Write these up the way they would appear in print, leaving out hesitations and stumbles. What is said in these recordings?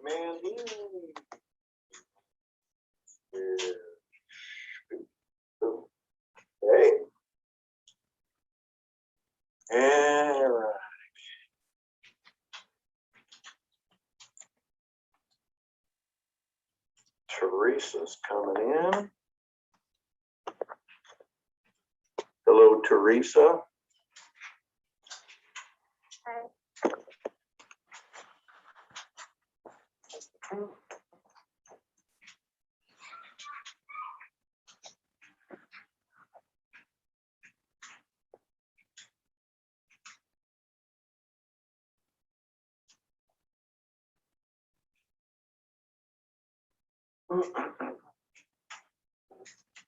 Mandy. Okay. All right. Teresa's coming in. Hello, Teresa. Hi.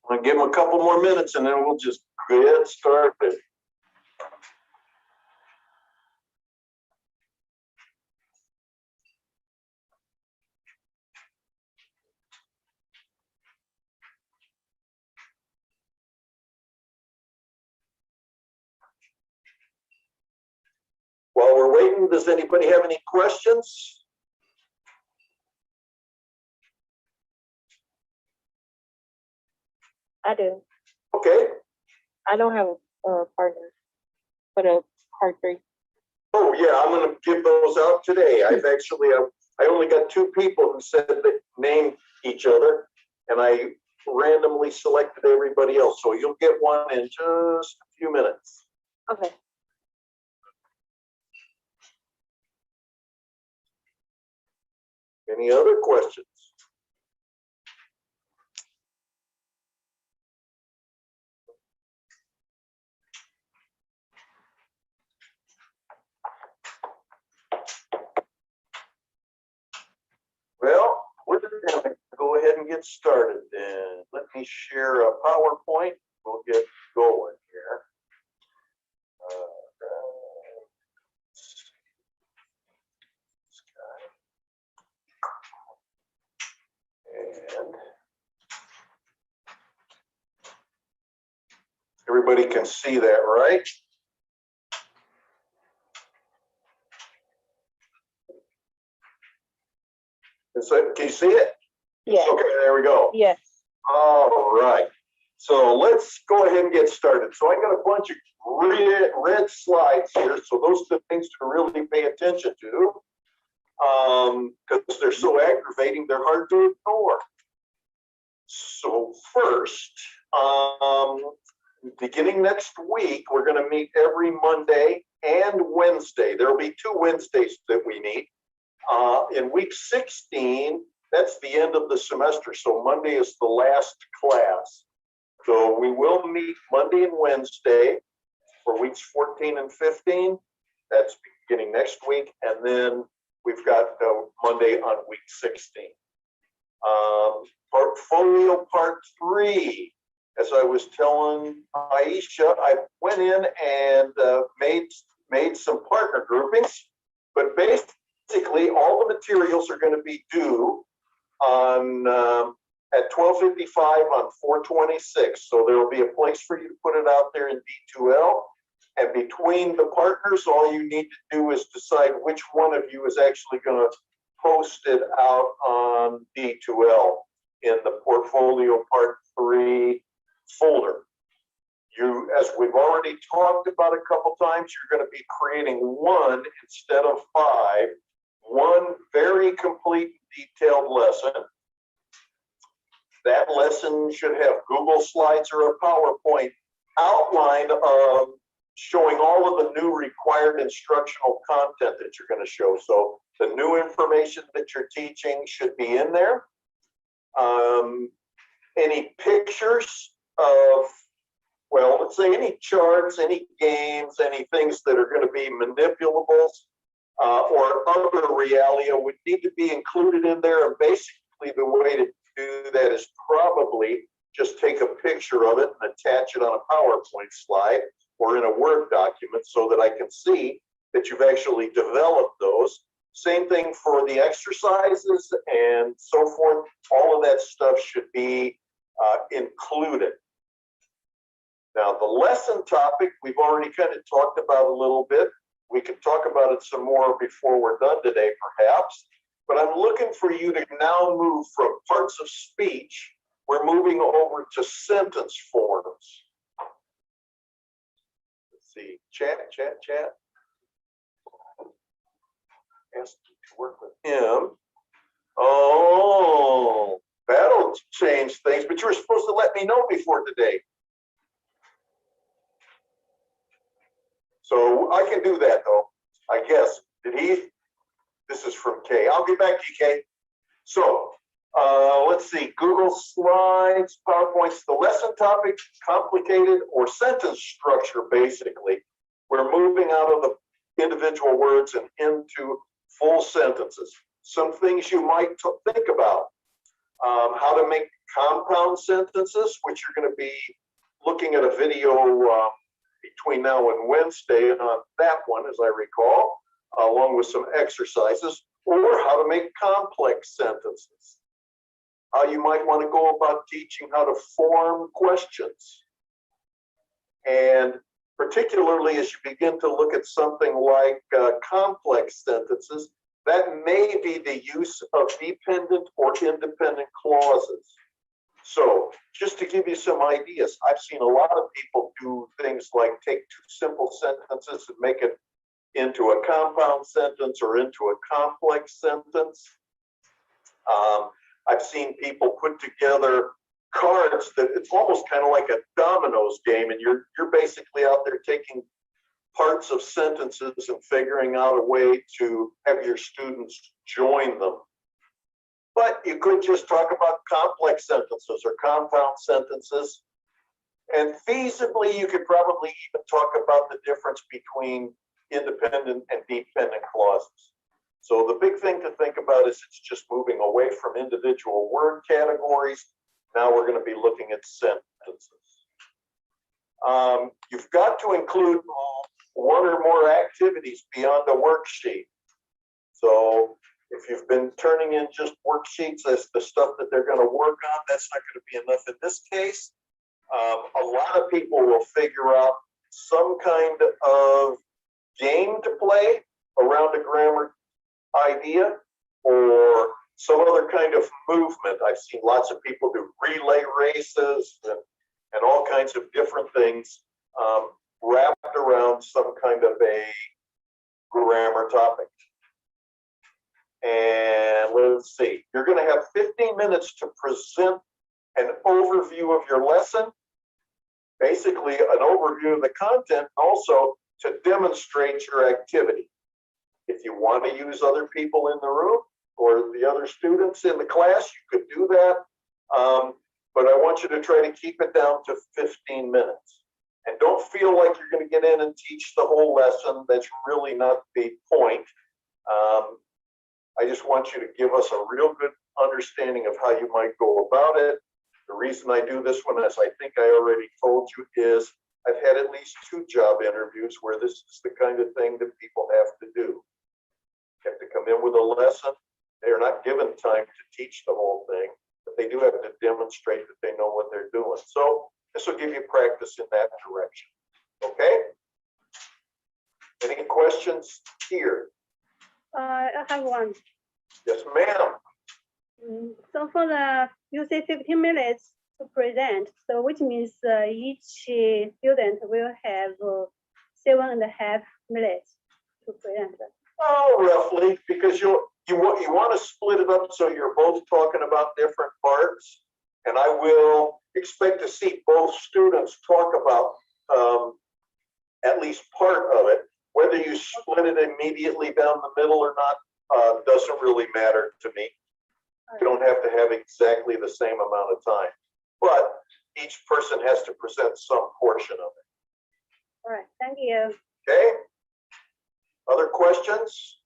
I'll give them a couple more minutes and then we'll just get started. While we're waiting, does anybody have any questions? I do. Okay. I don't have a partner for the part 3. Oh yeah, I'm going to give those out today. I've actually, I only got 2 people who said they named each other, and I randomly selected everybody else. So you'll get one in just a few minutes. Okay. Any other questions? Well, we're going to go ahead and get started then. Let me share a PowerPoint. We'll get going here. And everybody can see that, right? So, can you see it? Yeah. Okay, there we go. Yes. All right. So let's go ahead and get started. So I got a bunch of red slides here. So those are the things to really pay attention to because they're so aggravating, they're hard to ignore. So first, beginning next week, we're going to meet every Monday and Wednesday. There will be 2 Wednesdays that we meet. In week 16, that's the end of the semester. So Monday is the last class. So we will meet Monday and Wednesday for weeks 14 and 15. That's beginning next week. And then we've got Monday on week 16. Portfolio part 3. As I was telling Aisha, I went in and made some partner groupings, but basically all the materials are going to be due on at 12:55 on 4/26. So there will be a place for you to put it out there in D2L. And between the partners, all you need to do is decide which one of you is actually going to post it out on D2L in the Portfolio Part 3 folder. You, as we've already talked about a couple times, you're going to be creating 1 instead of 5, 1 very complete detailed lesson. That lesson should have Google Slides or a PowerPoint outline of showing all of the new required instructional content that you're going to show. So the new information that you're teaching should be in there. Any pictures of, well, let's say any charts, any games, any things that are going to be manipulables or other realia would need to be included in there. And basically the way to do that is probably just take a picture of it and attach it on a PowerPoint slide or in a Word document so that I can see that you've actually developed those. Same thing for the exercises and so forth. All of that stuff should be included. Now, the lesson topic, we've already kind of talked about a little bit. We could talk about it some more before we're done today, perhaps. but I'm looking for you to now move from parts of speech. We're moving over to sentence forms. Let's see, chat. Ask you to work with him. Oh, that'll change things, but you were supposed to let me know before today. So I can do that though, I guess. Did he? This is from Kay. I'll get back to you, Kay. So let's see, Google Slides, PowerPoints, the lesson topic, complicated or sentence structure, basically. We're moving out of the individual words and into full sentences. Some things you might think about. How to make compound sentences, which you're going to be looking at a video between now and Wednesday on that one, as I recall, along with some exercises, or how to make complex sentences. How you might want to go about teaching how to form questions. And particularly as you begin to look at something like complex sentences, that may be the use of dependent or independent clauses. So just to give you some ideas, I've seen a lot of people do things like take two simple sentences and make it into a compound sentence or into a complex sentence. I've seen people put together cards that it's almost kind of like a dominoes game, and you're basically out there taking parts of sentences and figuring out a way to have your students join them. But you could just talk about complex sentences or compound sentences. And feasibly, you could probably even talk about the difference between independent and dependent clauses. So the big thing to think about is it's just moving away from individual word categories. Now we're going to be looking at sentences. You've got to include one or more activities beyond a worksheet. So if you've been turning in just worksheets as the stuff that they're going to work on, that's not going to be enough in this case. A lot of people will figure out some kind of game to play around a grammar idea or some other kind of movement. I've seen lots of people do relay races and all kinds of different things wrapped around some kind of a grammar topic. And let's see, you're going to have 15 minutes to present an overview of your lesson, basically an overview of the content, also to demonstrate your activity. If you want to use other people in the room or the other students in the class, you could do that. But I want you to try to keep it down to 15 minutes. And don't feel like you're going to get in and teach the whole lesson. That's really not the point. I just want you to give us a real good understanding of how you might go about it. The reason I do this one, as I think I already told you, is I've had at least 2 job interviews where this is the kind of thing that people have to do. They have to come in with a lesson. They are not given time to teach the whole thing, but they do have to demonstrate that they know what they're doing. So this will give you practice in that direction. Okay? Any questions here? I have one. Yes, ma'am. So for the, you say 15 minutes to present, so which means each student will have 7.5 minutes to present. Oh, roughly, because you want to split it up so you're both talking about different parts, and I will expect to see both students talk about at least part of it. Whether you split it immediately down the middle or not doesn't really matter to me. You don't have to have exactly the same amount of time, but each person has to present some portion of it. All right, thank you. Okay? Other questions?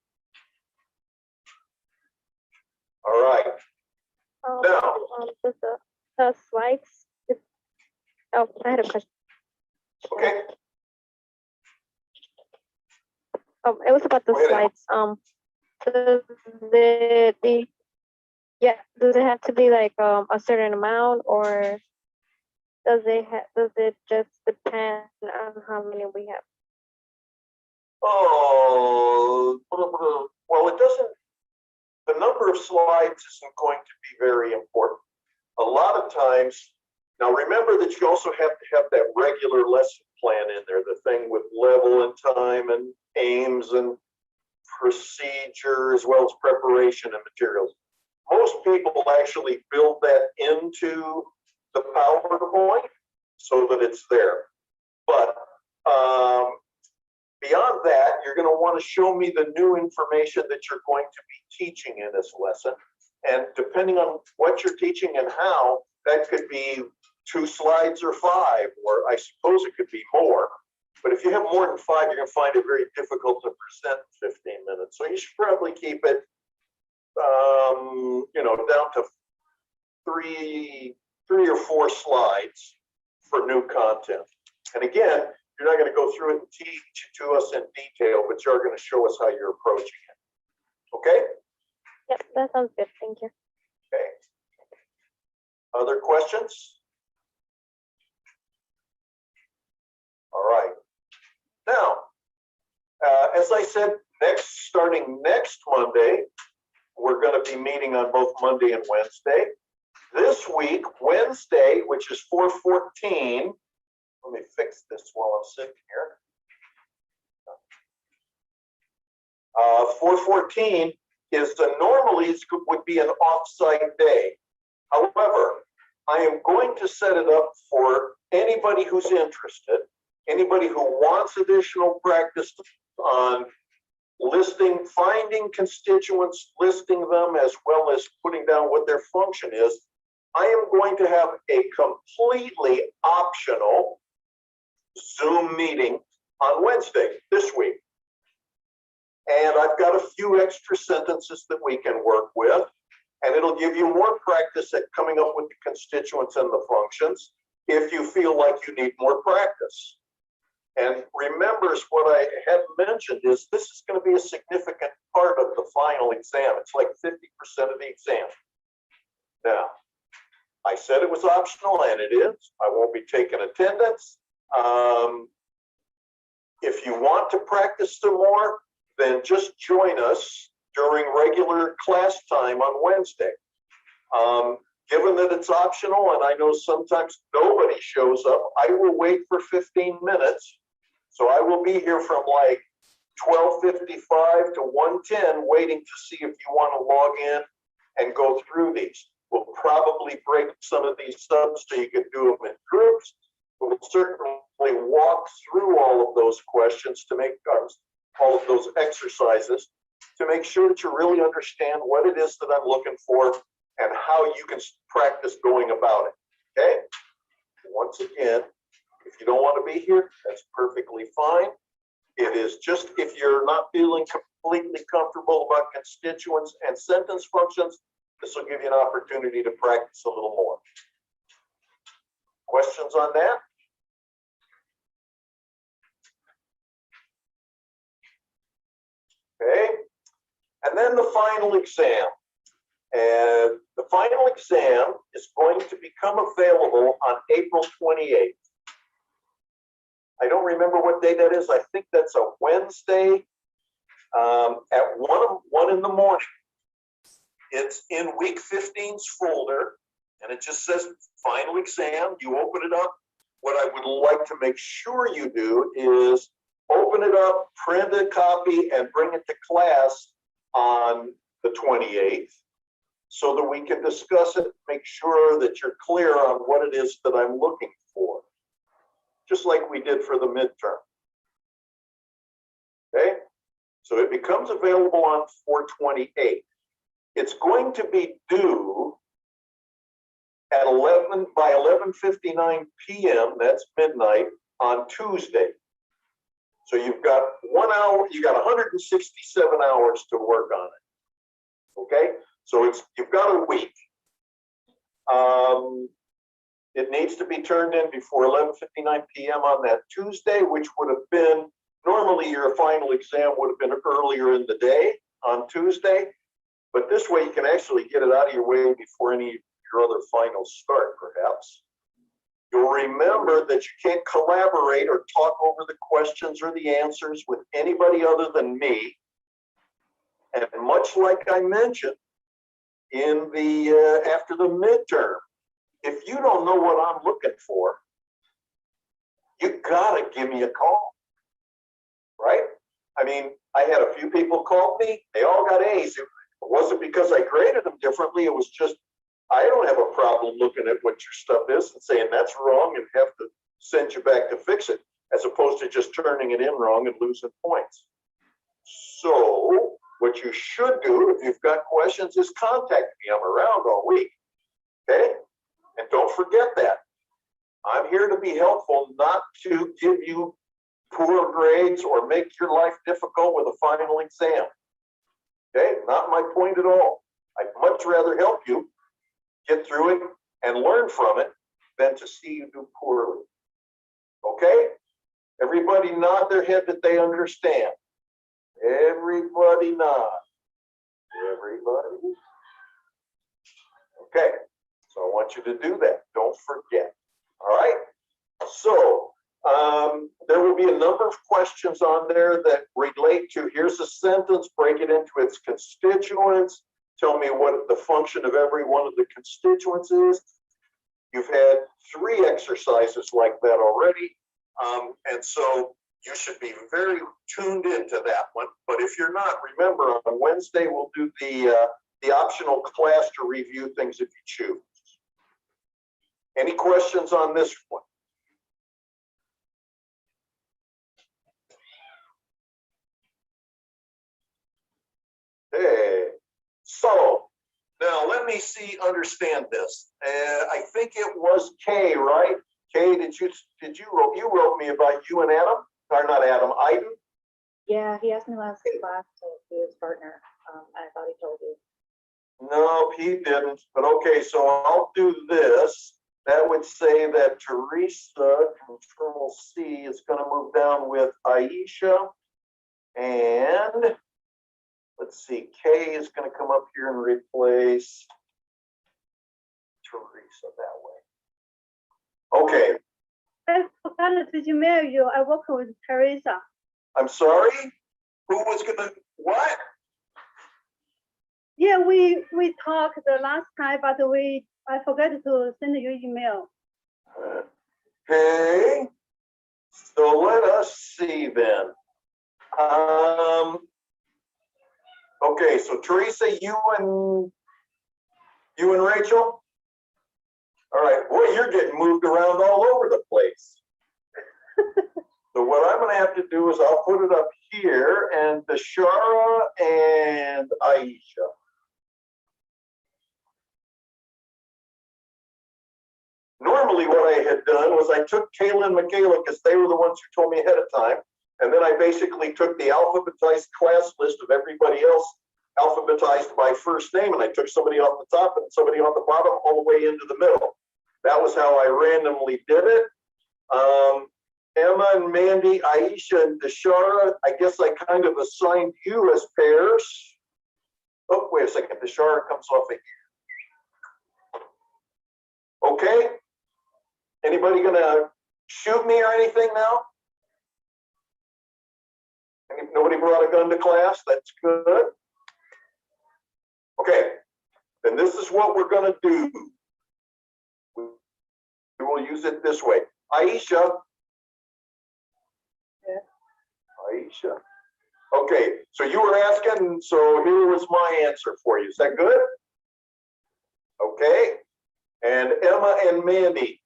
All right. Now, the slides. Oh, I had a question. okay. It was about the slides. Does it have to be like a certain amount, or does it just depend on how many we have? Oh, well, it doesn't. the number of slides isn't going to be very important. A lot of times, now remember that you also have to have that regular lesson plan in there, the thing with level and time and aims and procedure, as well as preparation and materials. Most people actually build that into the PowerPoint so that it's there. But beyond that, you're going to want to show me the new information that you're going to be teaching in this lesson. And depending on what you're teaching and how, that could be 2 slides or 5, or I suppose it could be more. But if you have more than 5, you're going to find it very difficult to present in 15 minutes. So you should probably keep it, down to 3 or 4 slides for new content. And again, you're not going to go through it and teach it to us in detail, but you're going to show us how you're approaching it. Okay? Yep, that sounds good. Thank you. Okay. Other questions? All right. Now, as I said, starting next Monday, we're going to be meeting on both Monday and Wednesday. This week, Wednesday, which is 4/14. Let me fix this while I'm sitting here. 4/14 is normally would be an off-site day. However, I am going to set it up for anybody who's interested, anybody who wants additional practice on finding constituents, listing them, as well as putting down what their function is. I am going to have a completely optional Zoom meeting on Wednesday this week. And I've got a few extra sentences that we can work with, and it'll give you more practice at coming up with the constituents and the functions if you feel like you need more practice. And remember, what I had mentioned is this is going to be a significant part of the final exam. It's like 50% of the exam. Now, I said it was optional, and it is. I won't be taking attendance. If you want to practice some more, then just join us during regular class time on Wednesday. Given that it's optional, and I know sometimes nobody shows up, I will wait for 15 minutes. So I will be here from like 12:55 to 1:10 waiting to see if you want to log in and go through these. We'll probably break some of these up so you can do them in groups. We'll certainly walk through all of those questions to make all of those exercises to make sure that you really understand what it is that I'm looking for and how you can practice going about it. Okay? Once again, if you don't want to be here, that's perfectly fine. It is just if you're not feeling completely comfortable about constituents and sentence functions, this will give you an opportunity to practice a little more. Questions on that? Okay. And then the final exam. And the final exam is going to become available on April 28th. I don't remember what day that is. I think that's a Wednesday at 1 in the morning. It's in week 15's folder, and it just says final exam. You open it up. What I would like to make sure you do is open it up, print a copy, and bring it to class on the 28th so that we can discuss it, make sure that you're clear on what it is that I'm looking for, just like we did for the midterm. Okay, so it becomes available on 4/28. It's going to be due at by 11:59 p.m. That's midnight on Tuesday. So you've got 1 hour, you got 167 hours to work on it. Okay, so you've got a week. It needs to be turned in before 11:59 p.m. on that Tuesday, which would have been, normally your final exam would have been earlier in the day on Tuesday, but this way you can actually get it out of your way before any of your other finals start, perhaps. You'll remember that you can't collaborate or talk over the questions or the answers with anybody other than me. And much like I mentioned in the after the midterm, if you don't know what I'm looking for, you gotta give me a call, right? I mean, I had a few people call me, they all got A's. It wasn't because I graded them differently, it was just, I don't have a problem looking at what your stuff is and saying that's wrong and have to send you back to fix it, as opposed to just turning it in wrong and losing points. So what you should do if you've got questions is contact me. I'm around all week, okay? And don't forget that. I'm here to be helpful, not to give you poor grades or make your life difficult with a final exam. Okay, not my point at all. I'd much rather help you get through it and learn from it than to see you do poorly. Okay? Everybody nod their head that they understand. Everybody nod. Everybody. Okay, so I want you to do that. Don't forget. All right? So there will be a number of questions on there that relate to, here's a sentence, break it into its constituents, tell me what the function of every one of the constituents is. You've had 3 exercises like that already, and so you should be very tuned into that one. But if you're not, remember on Wednesday we'll do the optional class to review things if you choose. Any questions on this one? Hey, so now let me see, understand this. I think it was Kay, right? Kay, you wrote me about you and Adam, or not Adam, Iden? Yeah, he asked me last class to be his partner. I thought he told you. No, he didn't, but okay, so I'll do this. That would say that Teresa, Control C, is gonna move down with Aisha, and let's see, Kay is going to come up here and replace Teresa that way. Okay. I forgot to email you. I work with Teresa. I'm sorry? Who was going to, what? Yeah, we talked the last time, but I forgot to send you email. Okay. So let us see then. Okay, so Teresa, you and Rachel? All right, boy, you're getting moved around all over the place. So what I'm gonna have to do is I'll put it up here, and Deshara and Aisha. Normally what I had done was I took Kayla and Michaela because they were the ones who told me ahead of time. And then I basically took the alphabetized class list of everybody else alphabetized by first name, and I took somebody off the top and somebody on the bottom all the way into the middle. That was how I randomly did it. Emma and Mandy, Aisha and Deshara, I guess I kind of assigned you as pairs. Oh, wait a second, Deshara comes off of here. Okay. Anybody gonna shoot me or anything now? Nobody brought a gun to class? That's good. Okay, then this is what we're gonna do. We will use it this way. Aisha. Yeah. Aisha. Okay, so you were asking, so here was my answer for you. Is that good? Okay, and Emma and Mandy,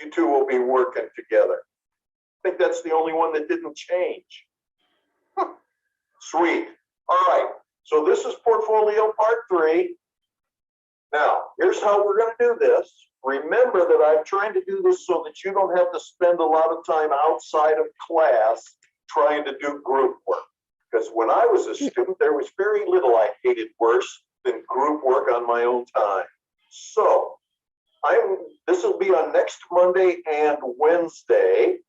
you two will be working together. I think that's the only one that didn't change. Sweet. All right. So this is portfolio part 3. Now, here's how we're going to do this. Remember that I'm trying to do this so that you don't have to spend a lot of time outside of class trying to do group work. Because when I was a student, there was very little I hated worse than group work on my own time. So this will be on next Monday and Wednesday.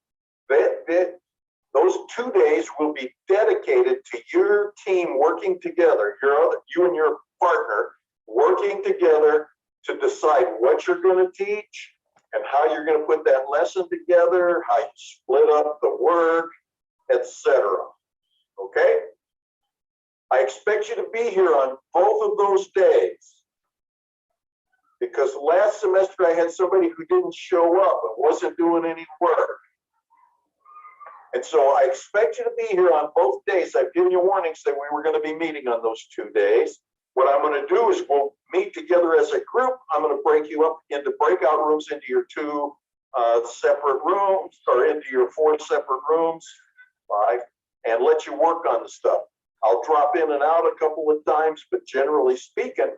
Those 2 days will be dedicated to your team working together, you and your partner working together to decide what you're going to teach and how you're going to put that lesson together, how you split up the work, etc. Okay? I expect you to be here on both of those days. Because last semester I had somebody who didn't show up and wasn't doing any work. And so I expect you to be here on both days. I've given you warnings that we were going to be meeting on those 2 days. What I'm going to do is we'll meet together as a group. I'm going to break you up into breakout rooms into your 2 separate rooms, or into your 4 separate rooms, 5, and let you work on the stuff. I'll drop in and out a couple of times, but generally speaking,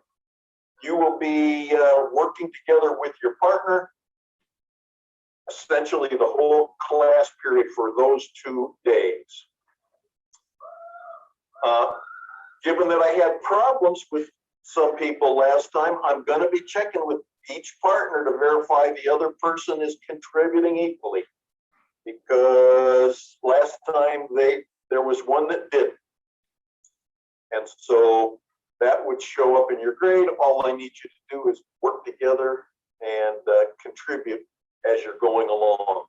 you will be working together with your partner, essentially the whole class period for those 2 days. Given that I had problems with some people last time, I'm going to be checking with each partner to verify the other person is contributing equally. Because last time there was one that didn't. And so that would show up in your grade. All I need you to do is work together and contribute as you're going along.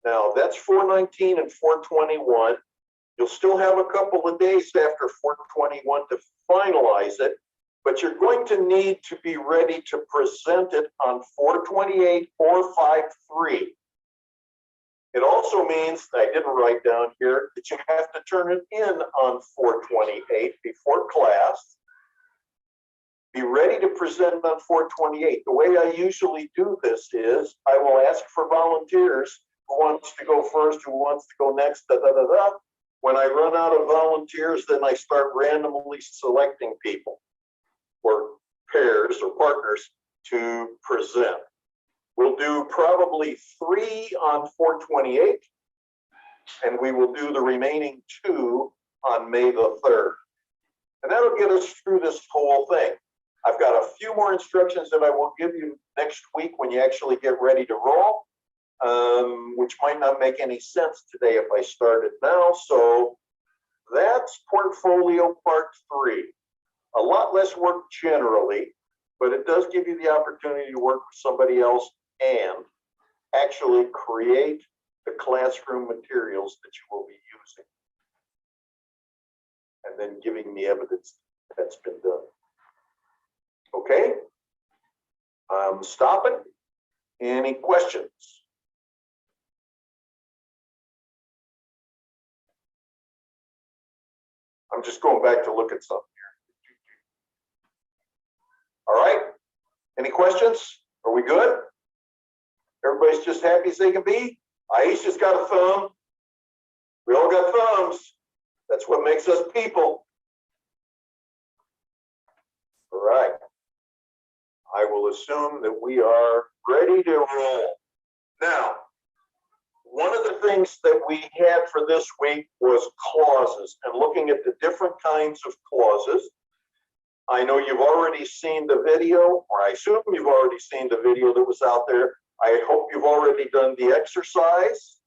Now that's 419 and 421. You'll still have a couple of days after 421 to finalize it, but you're going to need to be ready to present it on 428 or 5.3. It also means, I didn't write down here, that you have to turn it in on 428 before class. Be ready to present it on 428. The way I usually do this is I will ask for volunteers. Who wants to go first? Who wants to go next? Da, da, da, da. When I run out of volunteers, then I start randomly selecting people or pairs or partners to present. We'll do probably 3 on 428, and we will do the remaining 2 on May the 3rd. And that'll get us through this whole thing. I've got a few more instructions that I will give you next week when you actually get ready to roll, which might not make any sense today if I started now. So that's portfolio part 3. A lot less work generally, but it does give you the opportunity to work with somebody else and actually create the classroom materials that you will be using. And then giving me evidence that's been done. Okay? I'm stopping. Any questions? I'm just going back to look at something here. All right. Any questions? Are we good? Everybody's just happy as they can be? Aisha's got a thumb. We all got thumbs. That's what makes us people. All right. I will assume that we are ready to roll. Now, one of the things that we had for this week was clauses and looking at the different kinds of clauses. I know you've already seen the video, or I assume you've already seen the video that was out there. I hope you've already done the exercise.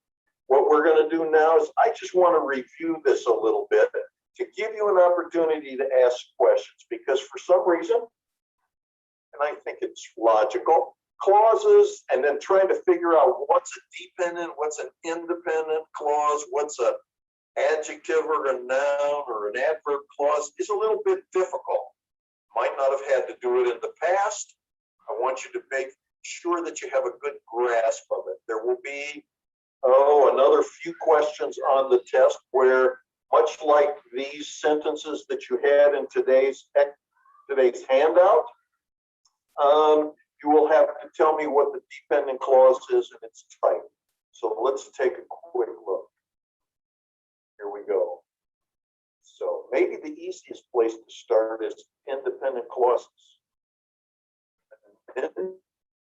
What we're going to do now is I just want to review this a little bit to give you an opportunity to ask questions, because for some reason, and I think it's logical, clauses and then trying to figure out what's a dependent, what's an independent clause, what's a adjective or a noun or an adverb clause is a little bit difficult. Might not have had to do it in the past. I want you to make sure that you have a good grasp of it. There will be, another few questions on the test where, much like these sentences that you had in today's handout, you will have to tell me what the dependent clause is and its type. So let's take a quick look. Here we go. So maybe the easiest place to start is independent clauses. An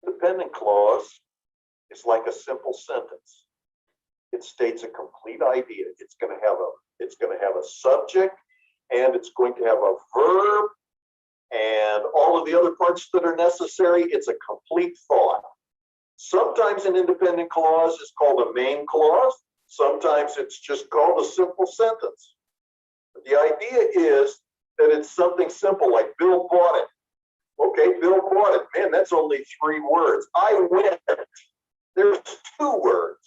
independent clause is like a simple sentence. It states a complete idea. It's going to have a subject, and it's going to have a verb, and all of the other parts that are necessary. It's a complete thought. Sometimes an independent clause is called a main clause. Sometimes it's just called a simple sentence. But the idea is that it's something simple like Bill bought it. Okay, Bill bought it. Man, that's only 3 words. I went. There's 2 words.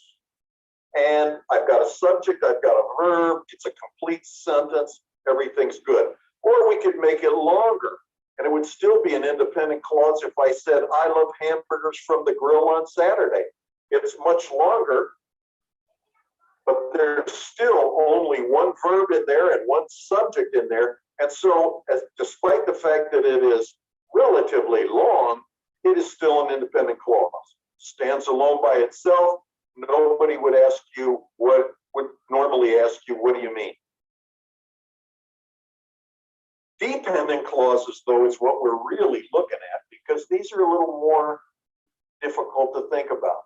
and I've got a subject, I've got a verb, it's a complete sentence, everything's good. Or we could make it longer, and it would still be an independent clause if I said, I love hamburgers from the grill on Saturday. It's much longer, but there's still only one verb in there and one subject in there. And so, despite the fact that it is relatively long, it is still an independent clause. Stands alone by itself. Nobody would ask you what would normally ask you, what do you mean? Dependent clauses, though, is what we're really looking at, because these are a little more difficult to think about.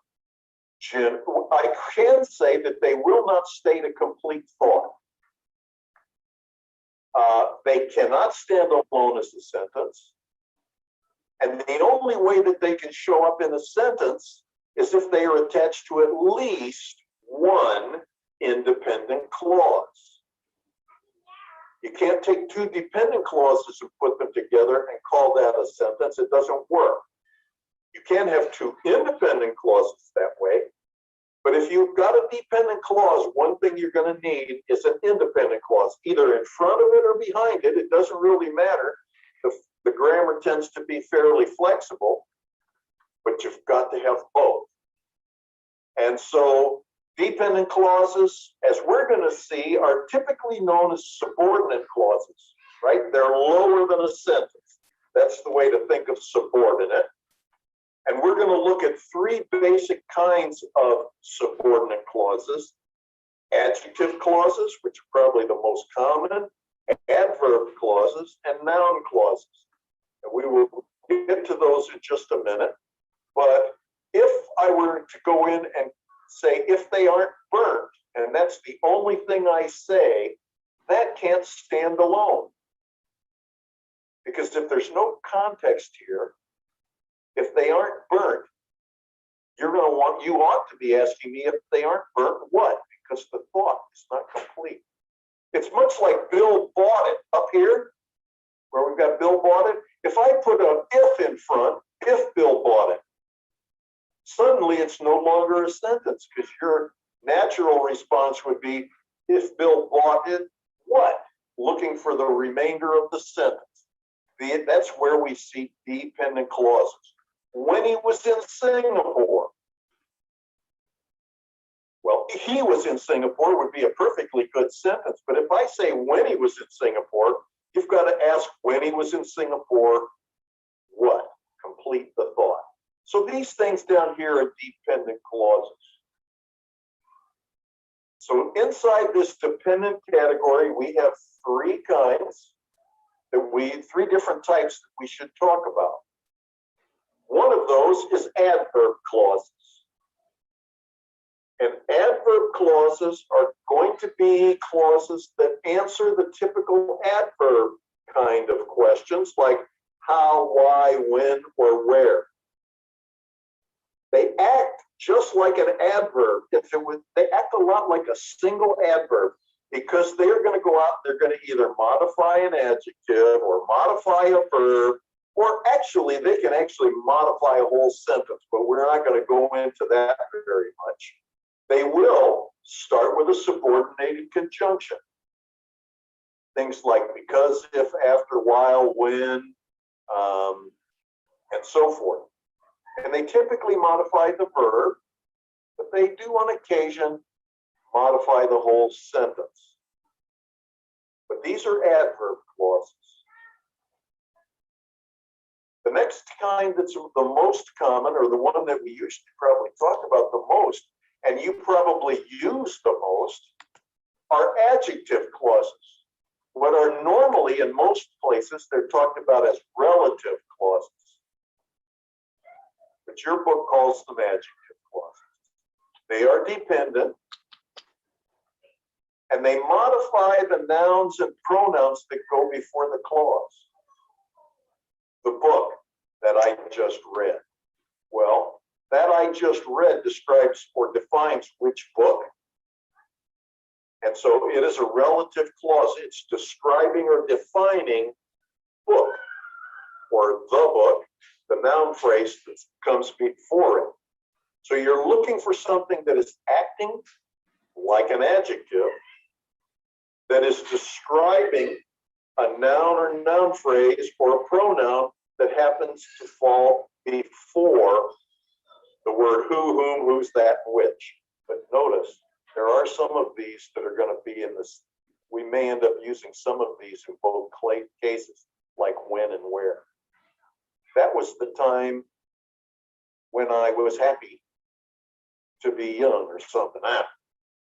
I can say that they will not state a complete thought. They cannot stand alone as a sentence. And the only way that they can show up in a sentence is if they are attached to at least one independent clause. You can't take two dependent clauses and put them together and call that a sentence. It doesn't work. You can have two independent clauses that way. But if you've got a dependent clause, one thing you're going to need is an independent clause, either in front of it or behind it. It doesn't really matter. The grammar tends to be fairly flexible, but you've got to have both. And so dependent clauses, as we're going to see, are typically known as subordinate clauses, right? They're lower than a sentence. That's the way to think of subordinate. And we're going to look at three basic kinds of subordinate clauses: adjective clauses, which are probably the most common, adverb clauses, and noun clauses. And we will get to those in just a minute. But if I were to go in and say, if they aren't burnt, and that's the only thing I say, that can't stand alone. Because if there's no context here, if they aren't burnt, you ought to be asking me if they aren't burnt what? Because the thought is not complete. It's much like Bill bought it up here, where we've got Bill bought it. If I put an if in front, if Bill bought it, suddenly it's no longer a sentence, because your natural response would be, if Bill bought it, what? Looking for the remainder of the sentence. That's where we see dependent clauses. When he was in Singapore, well, he was in Singapore would be a perfectly good sentence. But if I say when he was in Singapore, you've got to ask when he was in Singapore, what? Complete the thought. So these things down here are dependent clauses. So inside this dependent category, we have three different types that we should talk about. One of those is adverb clauses. And adverb clauses are going to be clauses that answer the typical adverb kind of questions, like how, why, when, or where. They act just like an adverb. They act a lot like a single adverb, because they're going to go out, they're going to either modify an adjective or modify a verb, or actually, they can actually modify a whole sentence, but we're not going to go into that very much. They will start with a subordinated conjunction. Things like because, if, after, while, when, and so forth. And they typically modify the verb, but they do on occasion modify the whole sentence. But these are adverb clauses. The next kind that's the most common, or the one that we usually probably talk about the most, and you probably use the most, are adjective clauses. What are normally in most places, they're talked about as relative clauses. But your book calls them adjective clauses. They are dependent, and they modify the nouns and pronouns that go before the clause. The book that I just read. Well, that I just read describes or defines which book. And so it is a relative clause. It's describing or defining book, or the book, the noun phrase that comes before it. So you're looking for something that is acting like an adjective that is describing a noun or noun phrase or a pronoun that happens to fall before the word who, whom, who's, that, and which. But notice, there are some of these that are going to be in this. We may end up using some of these in both cases, like when and where. That was the time when I was happy to be young or something.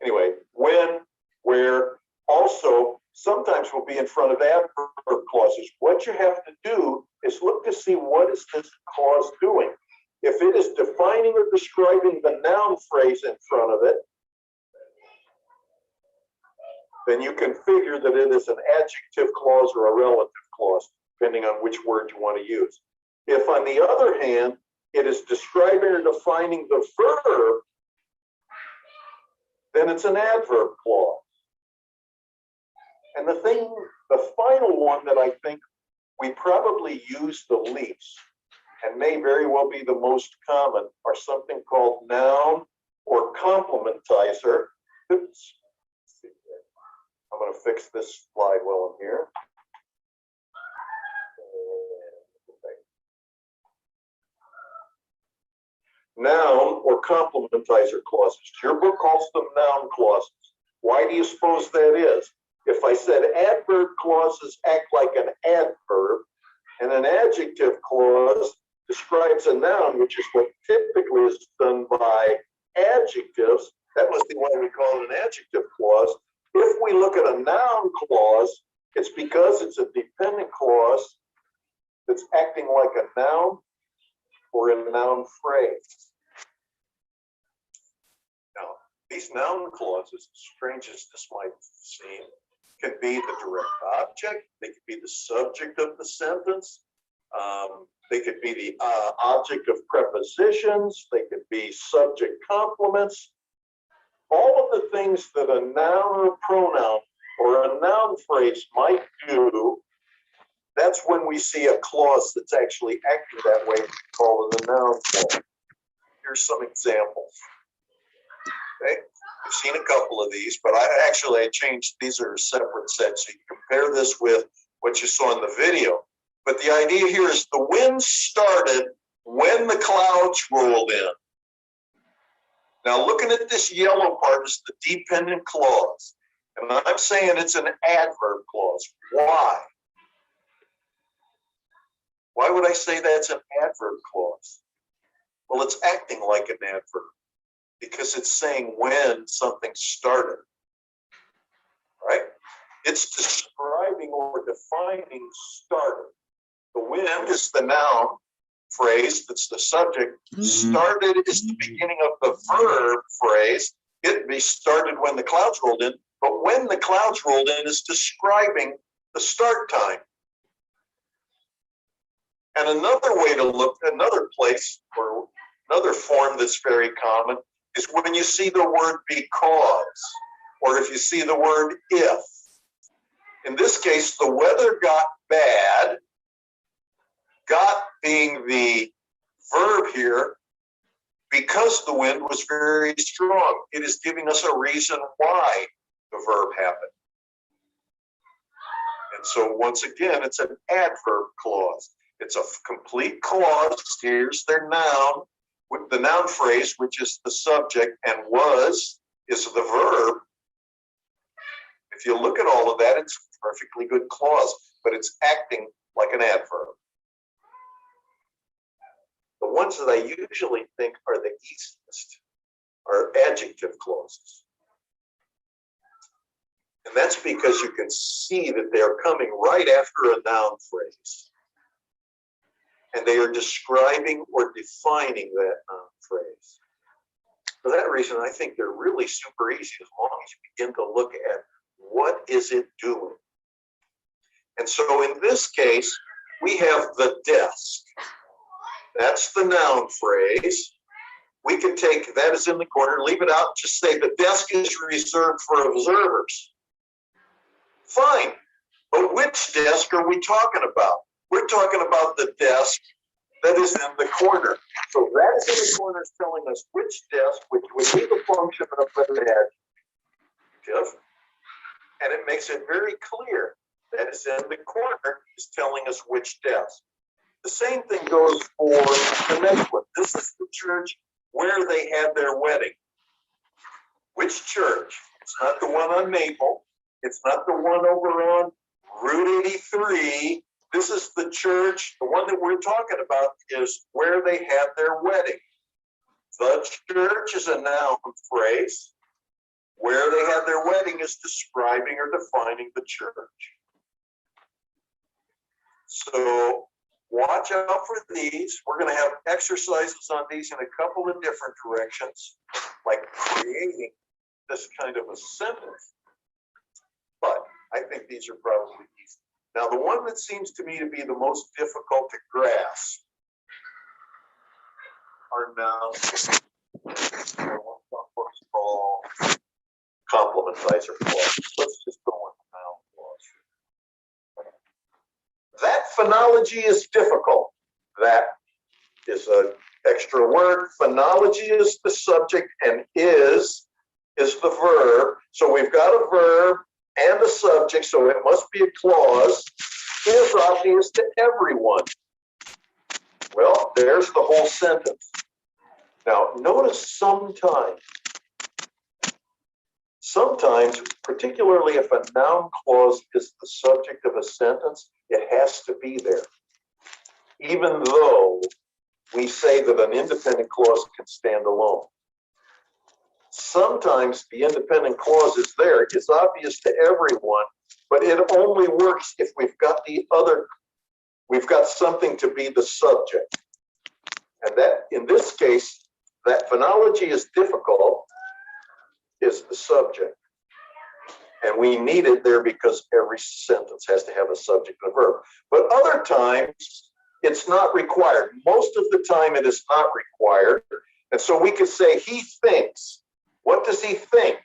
Anyway, when, where, also sometimes will be in front of adverb clauses. What you have to do is look to see what is this clause doing. If it is defining or describing the noun phrase in front of it, then you can figure that it is an adjective clause or a relative clause, depending on which word you want to use. If, on the other hand, it is describing or defining the verb, then it's an adverb clause. And the final one that I think we probably use the least and may very well be the most common are something called noun or complementizer. Oops. I'm going to fix this slide while I'm here. Noun or complementizer clauses. Your book calls them noun clauses. Why do you suppose that is? If I said adverb clauses act like an adverb, and an adjective clause describes a noun, which is what typically is done by adjectives, that must be why we call it an adjective clause. If we look at a noun clause, it's because it's a dependent clause that's acting like a noun or a noun phrase. Now, these noun clauses, as strange as this might seem, could be the direct object, they could be the subject of the sentence, they could be the object of prepositions, they could be subject complements. All of the things that a noun or a pronoun or a noun phrase might do, that's when we see a clause that's actually acting that way, call it a noun clause. Here's some examples. Okay, I've seen a couple of these, but I changed, these are separate sets, so you can compare this with what you saw in the video. But the idea here is the wind started when the clouds rolled in. Now, looking at this yellow part is the dependent clause. And I'm saying it's an adverb clause. Why? Why would I say that's an adverb clause? Well, it's acting like an adverb because it's saying when something started, right? It's describing or defining started. The wind is the noun phrase, that's the subject. Started is the beginning of the verb phrase. It be started when the clouds rolled in, but when the clouds rolled in is describing the start time. And another way to look, another place or another form that's very common is when you see the word because, or if you see the word if. In this case, the weather got bad, got being the verb here, because the wind was very strong. It is giving us a reason why the verb happened. And so once again, it's an adverb clause. It's a complete clause. Here's their noun, with the noun phrase, which is the subject, and was is the verb. If you look at all of that, it's a perfectly good clause, but it's acting like an adverb. The ones that I usually think are the easiest are adjective clauses. And that's because you can see that they are coming right after a noun phrase. And they are describing or defining that noun phrase. For that reason, I think they're really super easy as long as you begin to look at what is it doing. And so in this case, we have the desk. That's the noun phrase. We can take that is in the corner, leave it out, just say the desk is reserved for observers. Fine, but which desk are we talking about? We're talking about the desk that is in the corner. So that is in the corner is telling us which desk, which would be the function of an adjective. and it makes it very clear that it's in the corner is telling us which desk. The same thing goes for the next one. This is the church where they had their wedding. Which church? It's not the one on Maple. It's not the one over on Route 83. This is the church. The one that we're talking about is where they had their wedding. The church is a noun phrase. Where they had their wedding is describing or defining the church. So watch out for these. We're going to have exercises on these in a couple of different directions, like creating this kind of a sentence. But I think these are probably easy. Now, the one that seems to me to be the most difficult to grasp are nouns. What's called complementizer clause. Let's just go with the noun clause. That phonology is difficult. That is an extra word. Phonology is the subject and is the verb. So we've got a verb and a subject, so it must be a clause. Is obvious to everyone. Well, there's the whole sentence. Now, notice sometimes, particularly if a noun clause is the subject of a sentence, it has to be there. Even though we say that an independent clause can stand alone. Sometimes the independent clause is there. It's obvious to everyone, but it only works if we've got something to be the subject. And that, in this case, that phonology is difficult, is the subject. And we need it there because every sentence has to have a subject and a verb. But other times, it's not required. Most of the time, it is not required. And so we could say, he thinks. What does he think?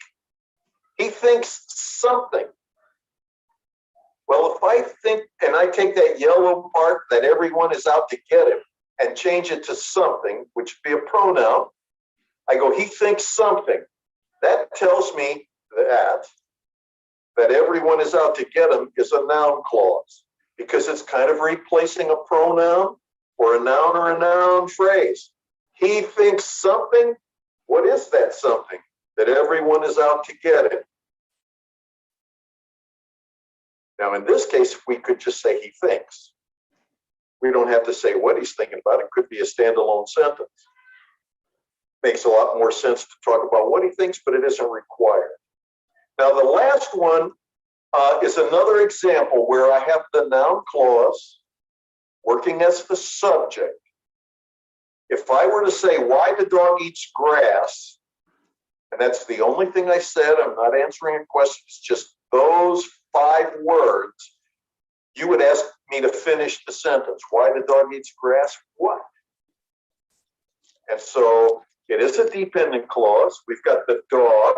He thinks something. Well, if I think, and I take that yellow part that everyone is out to get him and change it to something, which would be a pronoun, I go, he thinks something. That tells me that everyone is out to get him is a noun clause because it's kind of replacing a pronoun or a noun phrase. He thinks something. What is that something? That everyone is out to get him. Now, in this case, we could just say he thinks. We don't have to say what he's thinking about. It could be a standalone sentence. Makes a lot more sense to talk about what he thinks, but it isn't required. Now, the last one is another example where I have the noun clause working as the subject. If I were to say, why the dog eats grass, and that's the only thing I said, I'm not answering a question, it's just those 5 words, you would ask me to finish the sentence. Why the dog eats grass? What? And so it is a dependent clause. We've got the dog,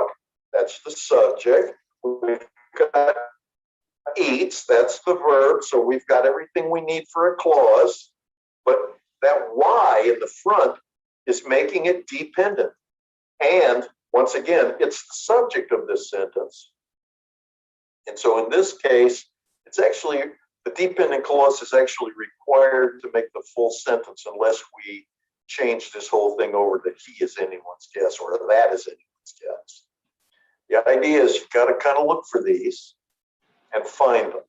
that's the subject. We've got eats, that's the verb. So we've got everything we need for a clause. But that why in the front is making it dependent. And once again, it's the subject of this sentence. And so in this case, it's actually, the dependent clause is actually required to make the full sentence unless we change this whole thing over that he is anyone's guess or that is anyone's guess. The idea is you've got to kind of look for these and find them.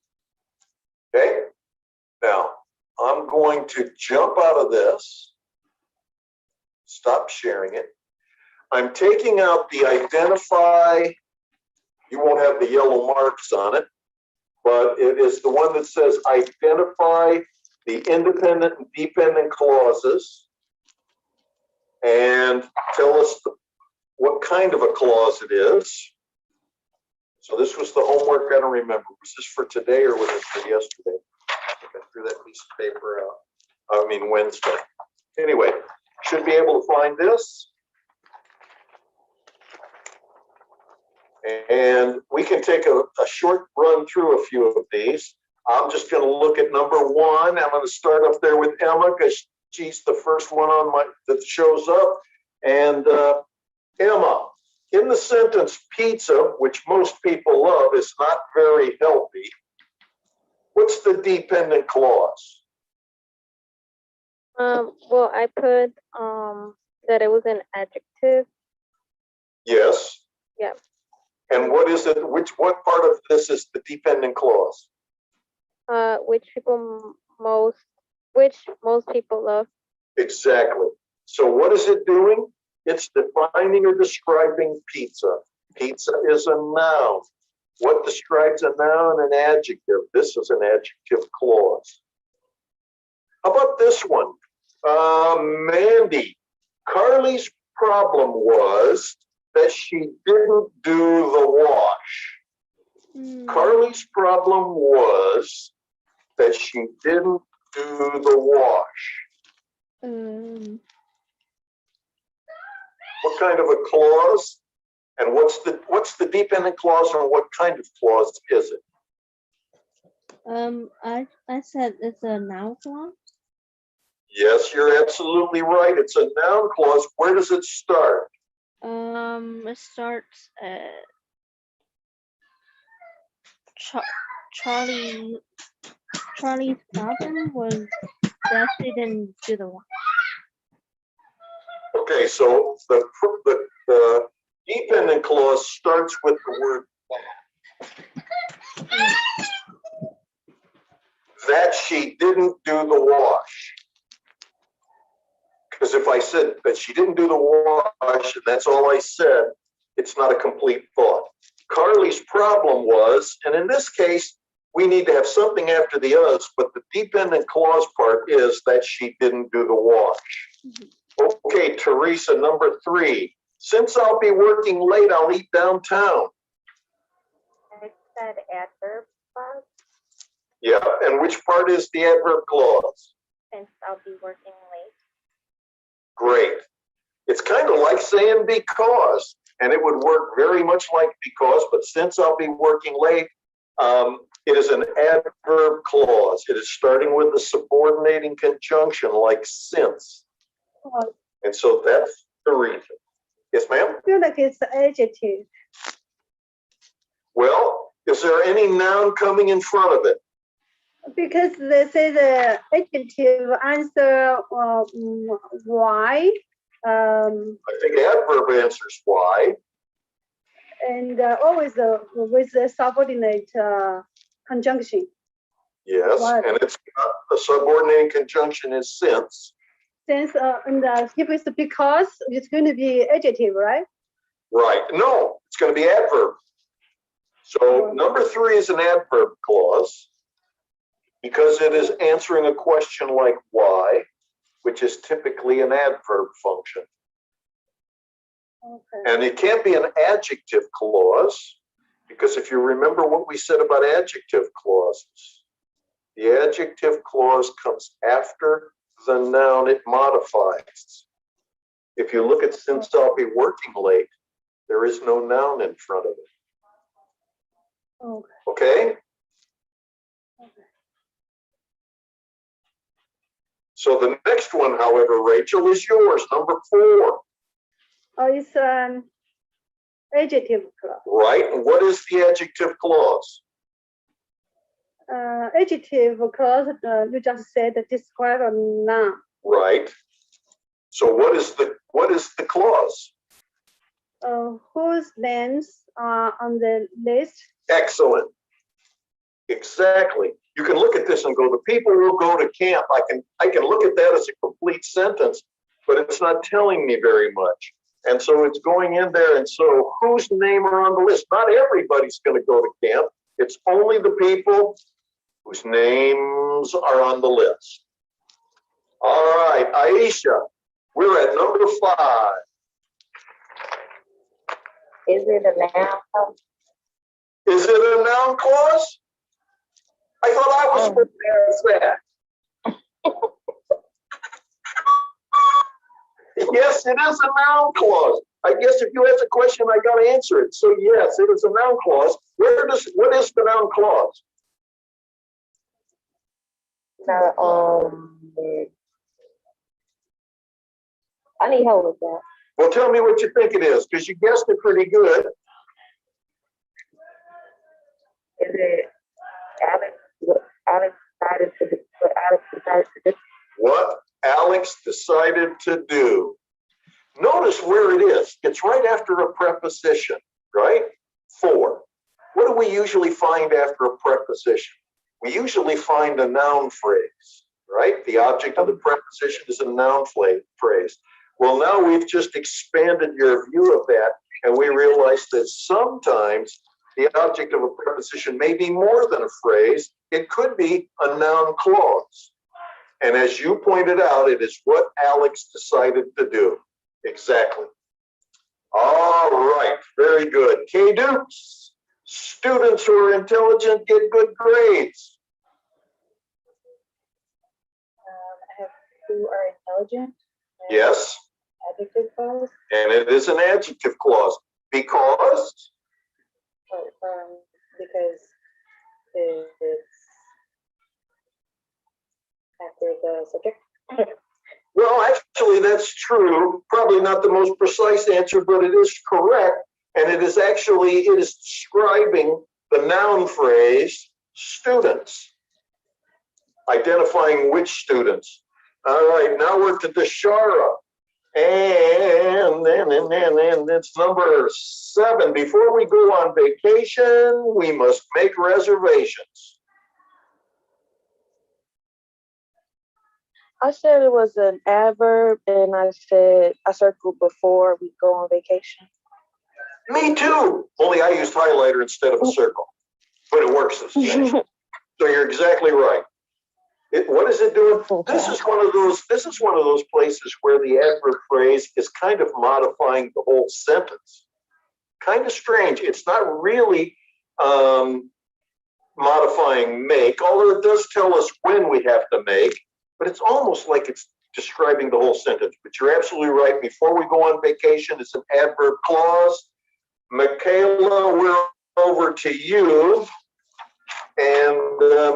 Okay? Now, I'm going to jump out of this, stop sharing it. I'm taking out the identify. You won't have the yellow marks on it, but it is the one that says identify the independent and dependent clauses and tell us what kind of a clause it is. So this was the homework. I don't remember. Was this for today or was it for yesterday? I think I threw that piece of paper out. I mean, Wednesday. Anyway, should be able to find this. And we can take a short run through a few of these. I'm just going to look at number 1. I'm going to start up there with Emma because she's the first one on that shows up. And Emma, In the sentence, pizza, which most people love, is not very healthy. What's the dependent clause? Well, I put that it was an adjective. Yes. Yeah. And what is it? What part of this is the dependent clause? Which most people love. Exactly. So what is it doing? It's defining or describing pizza. Pizza is a noun. What describes a noun? An adjective. This is an adjective clause. How about this one? Mandy. Carly's problem was that she didn't do the wash. Carly's problem was that she didn't do the wash. What kind of a clause? And what's the dependent clause, and what kind of clause is it? I said it's a noun clause. Yes, you're absolutely right. It's a noun clause. Where does it start? It starts Charlie's problem was that she didn't do the one. Okay, so the dependent clause starts with the word that she didn't do the wash. Because if I said that she didn't do the wash, and that's all I said, it's not a complete thought. Carly's problem was, and in this case, we need to have something after the us, but the dependent clause part is that she didn't do the wash. Okay, Teresa, number 3. Since I'll be working late, I'll eat downtown. I said adverb clause, Yeah, and which part is the adverb clause? since I'll be working late. Great. It's kind of like saying because, and it would work very much like because, but since I'll be working late, it is an adverb clause. It is starting with a subordinating conjunction like since. And so that's the reason. Yes, ma'am? I feel like it's adjective. Well, is there any noun coming in front of it? Because they say the adjective answer why, I think adverb answers why. and always with the subordinate conjunction. Yes, Why? and it's the subordinating conjunction is since. Since and if it's because, it's going to be adjective, right? Right. No, it's going to be adverb. So number 3 is an adverb clause because it is answering a question like why, which is typically an adverb function. Okay. And it can't be an adjective clause because if you remember what we said about adjective clauses, the adjective clause comes after the noun it modifies. If you look at since I'll be working late, there is no noun in front of it. Okay. Okay? So the next one, however, Rachel, is yours, number 4. It's adjective clause. Right? And what is the adjective clause? Adjective clause, you just said describe a noun. Right. So what is the clause? Whose names are on the list? Excellent. Exactly. You can look at this and go, the people will go to camp. I can look at that as a complete sentence, but it's not telling me very much. And so it's going in there. And so whose name are on the list? Not everybody's going to go to camp. It's only the people whose names are on the list. All right, Aisha, we're at number 5. Is it a noun clause? Is it a noun clause? I thought I was supposed to ask that. Yes, it is a noun clause. I guess if you ask a question, I got to answer it. So yes, it is a noun clause. What is the noun clause? I need help with that. Well, tell me what you think it is, because you guessed it pretty good. Is it Alex decided to do? What Alex decided to do? What Alex decided to do. Notice where it is. It's right after a preposition, right? For. What do we usually find after a preposition? We usually find a noun phrase, right? The object of the preposition is a noun phrase. Well, now we've just expanded your view of that, and we realize that sometimes the object of a preposition may be more than a phrase. It could be a noun clause. And as you pointed out, it is what Alex decided to do. Exactly. All right, very good. K-Dukes, students who are intelligent get good grades. I have who are intelligent. and Yes, Adjective clause. and it is an adjective clause because Because it's after the subject. well, actually, that's true. Probably not the most precise answer, but it is correct. And it is describing the noun phrase students, identifying which students. All right, now we're to the Shara. And it's number 7. Before we go on vacation, we must make reservations. I said it was an adverb, and I said I circled before we go on vacation. Me too. Only I used highlighter instead of a circle, but it works the same. So you're exactly right. What is it doing? This is one of those places where the adverb phrase is kind of modifying the whole sentence. Kind of strange. It's not really modifying make, although it does tell us when we have to make, but it's almost like it's describing the whole sentence. But you're absolutely right. Before we go on vacation, it's an adverb clause. Michaela, we're over to you. And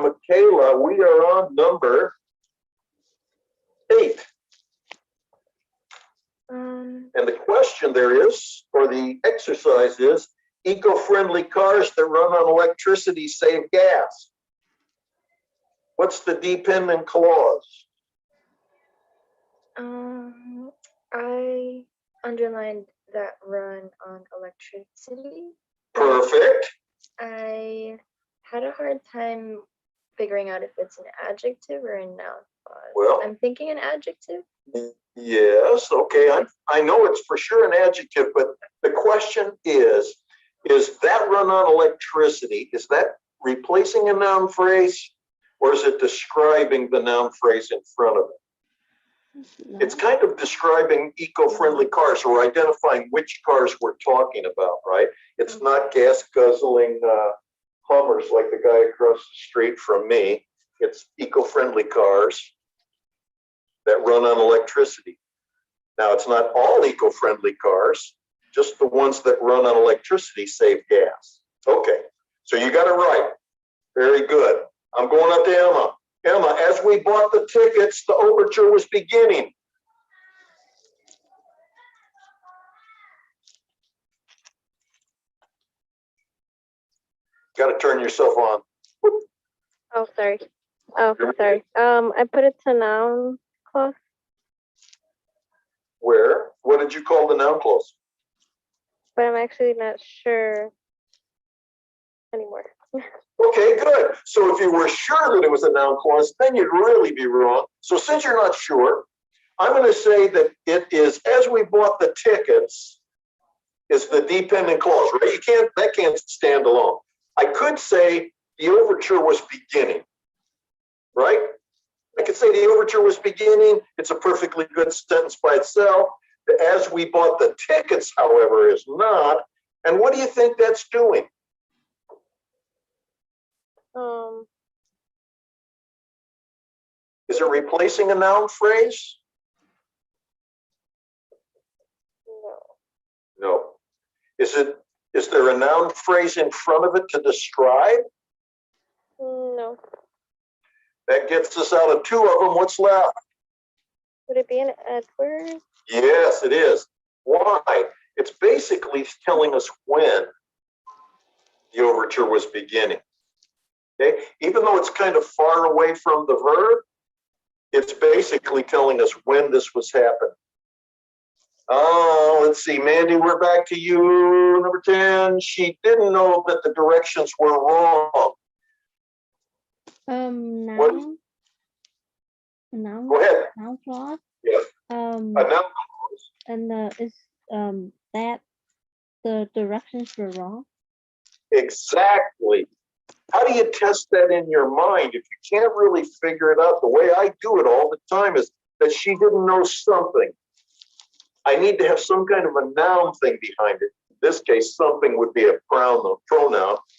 Michaela, we are on number 8. And the question there is, or the exercise is, eco-friendly cars that run on electricity save gas. What's the dependent clause? I underlined that run on electricity. Perfect. I had a hard time figuring out if it's an adjective or a noun clause. Well- I'm thinking an adjective. Yes, okay. I know it's for sure an adjective, but the question is that run on electricity, is that replacing a noun phrase, or is it describing the noun phrase in front of it? It's kind of describing eco-friendly cars, or identifying which cars we're talking about, right? It's not gas guzzling Hummers like the guy across the street from me. It's eco-friendly cars that run on electricity. Now, it's not all eco-friendly cars, just the ones that run on electricity save gas. Okay, so you got it right. Very good. I'm going up to Emma. Emma, as we bought the tickets, the overture was beginning. Got to turn yourself on. Oh, sorry. I put it to noun clause. Where? What did you call the noun clause? But I'm actually not sure anymore. Okay, good. So if you were sure that it was a noun clause, then you'd really be wrong. So since you're not sure, I'm going to say that it is, as we bought the tickets, is the dependent clause, right? That can't stand alone. I could say the overture was beginning, right? I could say the overture was beginning. It's a perfectly good sentence by itself. The as we bought the tickets, however, is not. And what do you think that's doing? Is it replacing a noun phrase? No. No. Is there a noun phrase in front of it to describe? No. That gets us out of 2 of them. What's left? Would it be an adverb? Yes, it is. Why? It's basically telling us when the overture was beginning. Okay, even though it's kind of far away from the verb, it's basically telling us when this was happening. Let's see, Mandy, we're back to you. Number 10, she didn't know that the directions were wrong. Noun. Noun. Go ahead. Noun clause. Yes. Now, And is that the directions were wrong? exactly. How do you test that in your mind if you can't really figure it out? The way I do it all the time is that she didn't know something. I need to have some kind of a noun thing behind it. In this case, something would be a pronoun,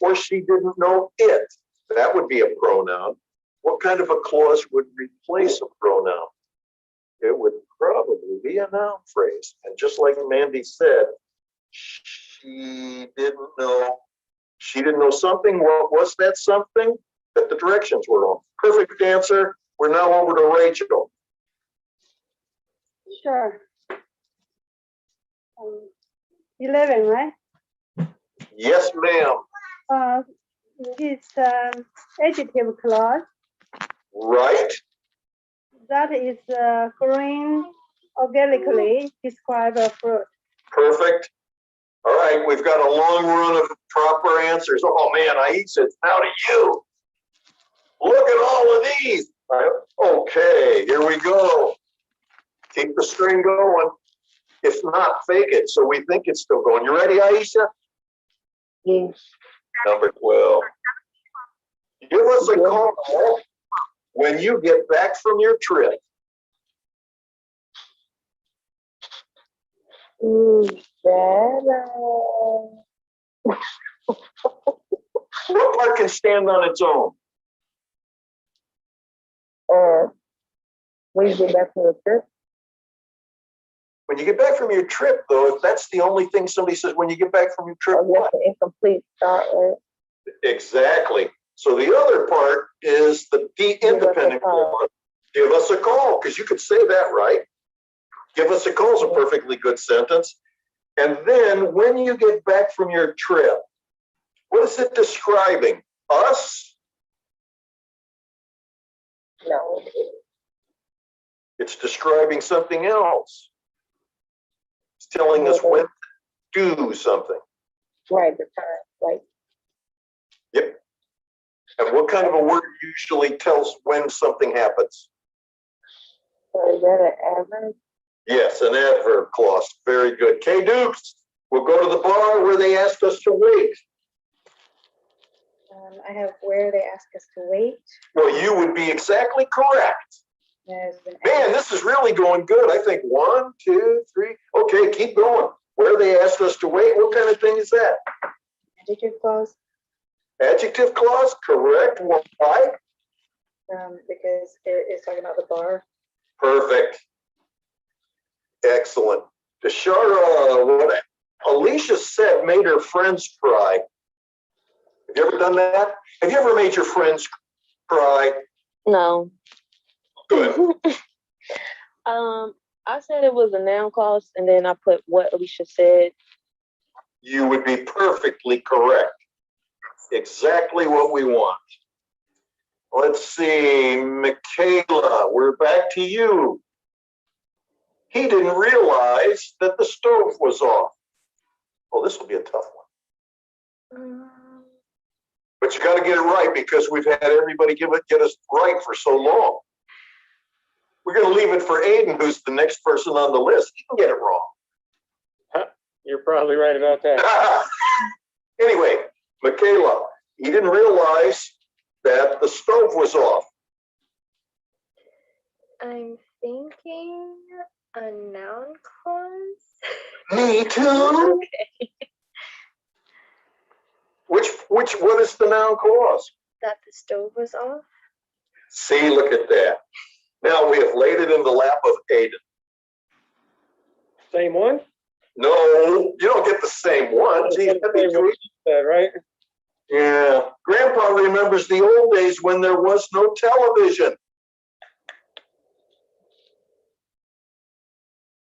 or she didn't know it. That would be a pronoun. What kind of a clause would replace a pronoun? It would probably be a noun phrase. And just like Mandy said, she didn't know something. What was that something? That the directions were wrong. Perfect answer. We're now over to Rachel. Sure. 11, right? Yes, ma'am. It's adjective clause. Right. That is growing organically describe a fruit. Perfect. All right, we've got a long run of proper answers. Oh man, Aisha, it's now to you. Look at all of these. Okay, here we go. Keep the string going. If not, fake it. So we think it's still going. You ready, Aisha? Yes. Number 12. Give us a call when you get back from your trip. What part can stand on its own? When you get back from the trip? When you get back from your trip, though, if that's the only thing somebody says when you get back from your trip, what? An incomplete thought, right? Exactly. So the other part is the independent clause. Give us a call, because you could say that, right? Give us a call is a perfectly good sentence. And then when you get back from your trip, what is it describing? Us? No. It's describing something else. It's telling us when to do something. Right, the time, right. Yep. And what kind of a word usually tells when something happens? So is that an adverb? Yes, an adverb clause. Very good. K Dukes, we'll go to the bar where they asked us to wait. I have where they ask us to wait. Well, you would be exactly correct. There's an Man, this is really going good. I think 1, 2, 3. Okay, keep going. Where they asked us to wait, what kind of thing is that? adjective clause Adjective clause, correct. Why? because it's talking about the bar. Perfect. Excellent. Deshara, what Alicia said made her friends cry. Have you ever done that? Have you ever made your friends cry? No. Good. I said it was a noun clause, and then I put what Alicia said. You would be perfectly correct. Exactly what we want. Let's see, Michaela, we're back to you. He didn't realize that the stove was off. Well, this will be a tough one. But you got to get it right because we've had everybody get us right for so long. We're going to leave it for Aiden, who's the next person on the list. He can get it wrong. You're probably right about that. Anyway, Michaela, he didn't realize that the stove was off. I'm thinking a noun clause. Me too. Okay. What is the noun clause? That the stove was off. See, look at that. Now we have laid it in the lap of Aiden. Same one? No, you don't get the same one. Gee, that'd be sweet. Right? Yeah. Grandpa remembers the old days when there was no television.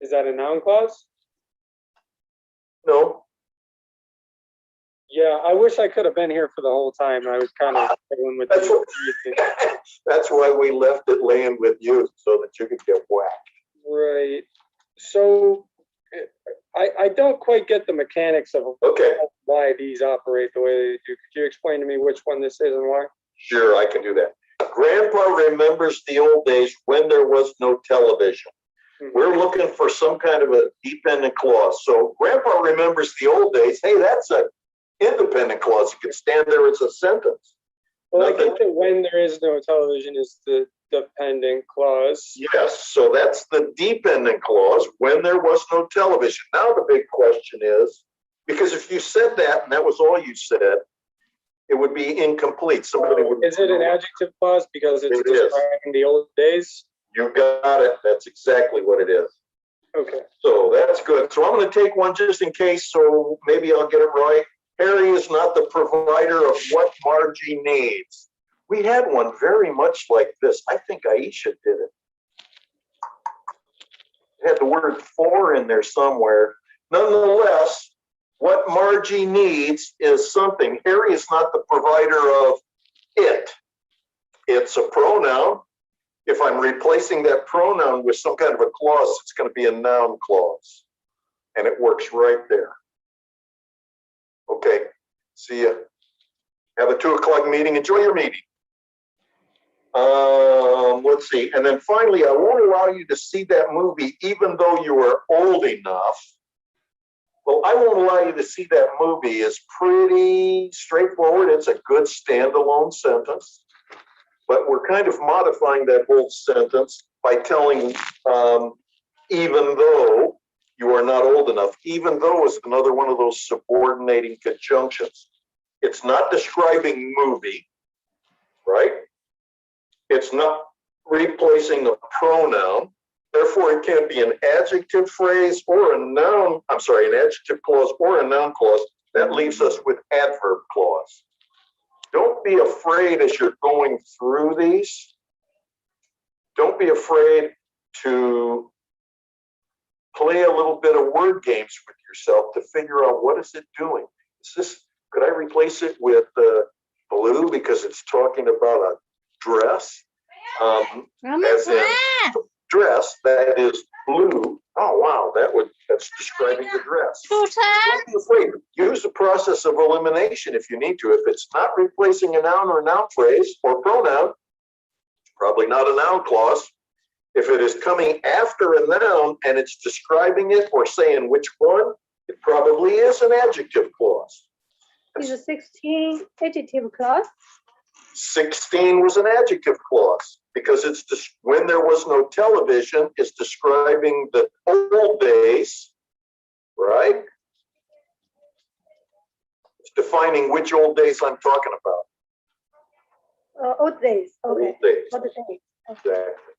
Is that a noun clause? No? Yeah, I wish I could have been here for the whole time. I was kind of struggling with That's what, the that's why we left it laying with you, so that you could get whacked. right. So I don't quite get the mechanics of Okay, why these operate the way they do. Could you explain to me which one this is and why? sure, I can do that. Grandpa remembers the old days when there was no television. We're looking for some kind of a dependent clause. So Grandpa remembers the old days. Hey, that's an independent clause. You can stand there as a sentence. Well, I Nothing. get that when there is no television is the dependent clause. Yes, so that's the dependent clause, when there was no television. Now the big question is, because if you said that and that was all you said, it would be incomplete. Somebody would. Is it an adjective clause because it's It is. describing the old days? You got it. That's exactly what it is. Okay. So that's good. So I'm going to take one just in case, so maybe I'll get it right. Harry is not the provider of what Margie needs. We had one very much like this. I think Aisha did it. It had the word for in there somewhere. Nonetheless, what Margie needs is something. Harry is not the provider of it. It's a pronoun. If I'm replacing that pronoun with some kind of a clause, it's going to be a noun clause. And it works right there. Okay, see ya. Have a 2 o'clock meeting. Enjoy your meeting. Let's see. And then finally, I won't allow you to see that movie even though you are old enough. Well, I won't allow you to see that movie is pretty straightforward. It's a good standalone sentence. But we're kind of modifying that whole sentence by telling even though you are not old enough. Even though is another one of those subordinating conjunctions. It's not describing movie, right? It's not replacing a pronoun. Therefore, it can't be an adjective phrase or a noun. I'm sorry, an adjective clause or a noun clause. That leaves us with adverb clause. Don't be afraid as you're going through these. Don't be afraid to play a little bit of word games with yourself to figure out what is it doing. Is this, could I replace it with blue because it's talking about a dress? As in dress that is blue. Oh wow, that's describing the dress. Don't be afraid. Use the process of elimination if you need to. If it's not replacing a noun or a noun phrase or pronoun, it's probably not a noun clause. If it is coming after a noun and it's describing it or saying which one, it probably is an adjective clause. Is a 16 adjective clause? 16 was an adjective clause because it's just when there was no television, it's describing the old days, right? It's defining which old days I'm talking about. Old days. Okay. Old days. Old days. Exactly.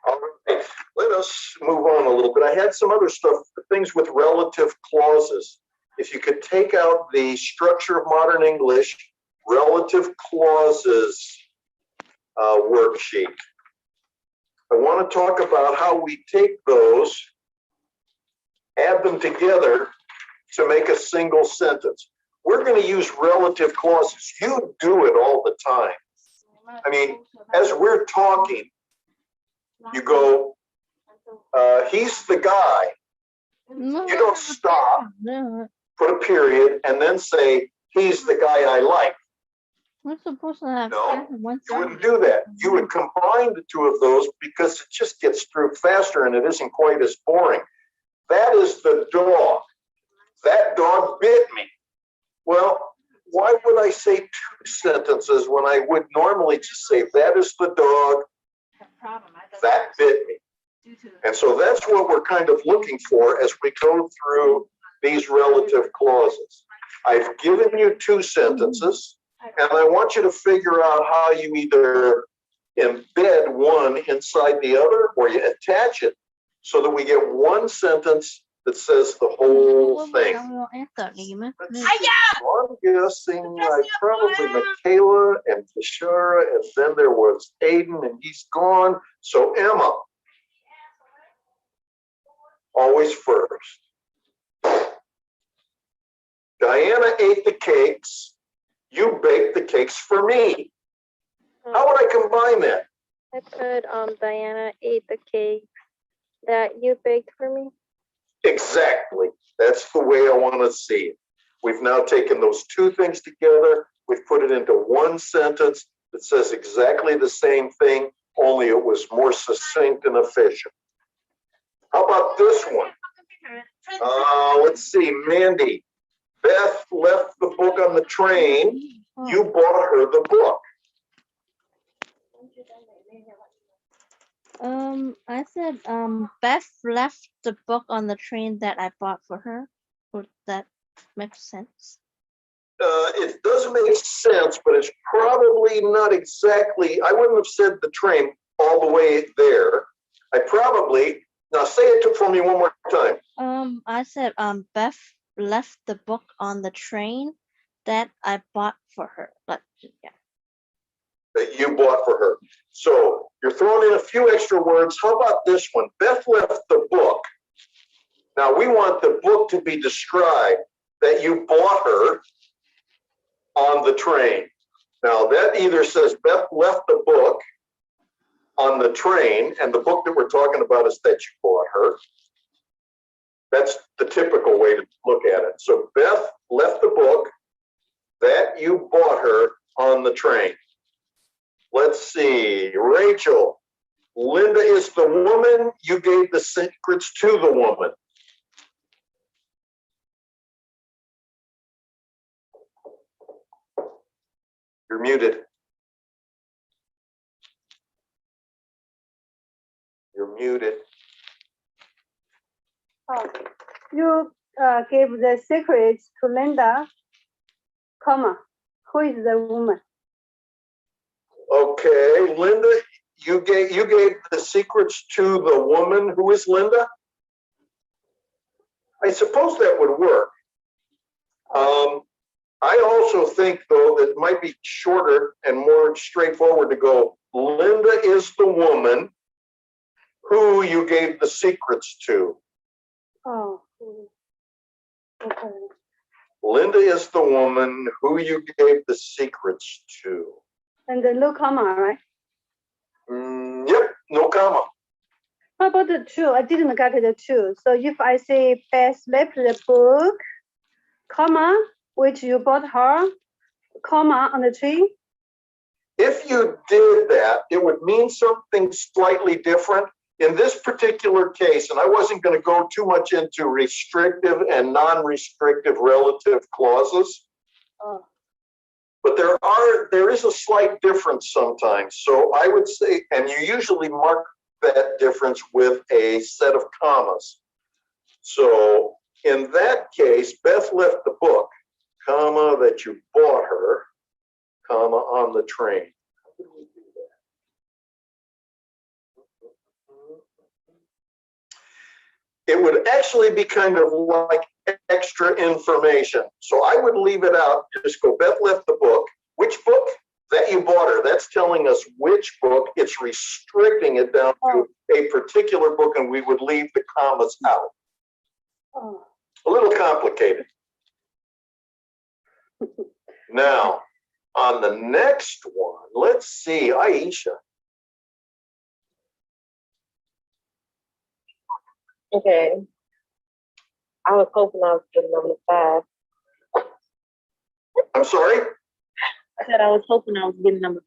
All right, let us move on a little bit. I had some other stuff, things with relative clauses. If you could take out the structure of modern English, relative clauses worksheet. I want to talk about how we take those, add them together to make a single sentence. We're going to use relative clauses. You do it all the time. I mean, as we're talking, you go, he's the guy. You don't stop, put a period, and then say, he's the guy I like. We're supposed to have No, one you wouldn't do that. You would combine the two of those because it just gets through faster and it isn't quite as boring. That is the dog. That dog bit me. Well, why would I say 2 sentences when I would normally just say, that is the dog, that bit me? And so that's what we're kind of looking for as we go through these relative clauses. I've given you 2 sentences, and I want you to figure out how you either embed one inside the other or you attach it so that we get one sentence that says the whole thing. I'm guessing probably Michaela and Tashara, and then there was Aiden, and he's gone. So Emma, always first. Diana ate the cakes. You baked the cakes for me. How would I combine that? I put Diana ate the cake that you baked for me. Exactly. That's the way I want to see it. We've now taken those two things together. We've put it into one sentence that says exactly the same thing, only it was more succinct and efficient. How about this one? Let's see, Mandy. Beth left the book on the train. You bought her the book. I said, Beth left the book on the train that I bought for her. Would that make sense? It does make sense, but it's probably not exactly, I wouldn't have said the train all the way there. Now say it for me one more time. I said, Beth left the book on the train that I bought for her. Like, yeah. That you bought for her. So you're throwing in a few extra words. How about this one? Beth left the book. Now we want the book to be described that you bought her on the train. Now that either says Beth left the book on the train, and the book that we're talking about is that you bought her. That's the typical way to look at it. So Beth left the book that you bought her on the train. Let's see, Rachel. Linda is the woman. You gave the secrets to the woman. You're muted. You're muted. Oh, you gave the secrets to Linda, comma, who is the woman? Okay, Linda, you gave the secrets to the woman. Who is Linda? I suppose that would work. I also think, though, that it might be shorter and more straightforward to go, Linda is the woman who you gave the secrets to. Oh, okay. Linda is the woman who you gave the secrets to. And the no comma, right? Yep, no comma. How about the two? I didn't get the two. So if I say Beth left the book, comma, which you bought her, comma on the tree. If you did that, it would mean something slightly different. In this particular case, and I wasn't going to go too much into restrictive and non-restrictive relative clauses, but there is a slight difference sometimes. So I would say, and you usually mark that difference with a set of commas. So in that case, Beth left the book, comma, that you bought her, comma, on the train. How did we do that? It would actually be kind of like extra information. So I would leave it out, just go, Beth left the book. Which book? That you bought her. That's telling us which book. It's restricting it down to a particular book, and we would leave the commas out. A little complicated. Now, on the next one, let's see, Aisha. Okay. I was hoping I was getting number 5. I'm sorry? I said I was hoping I was getting number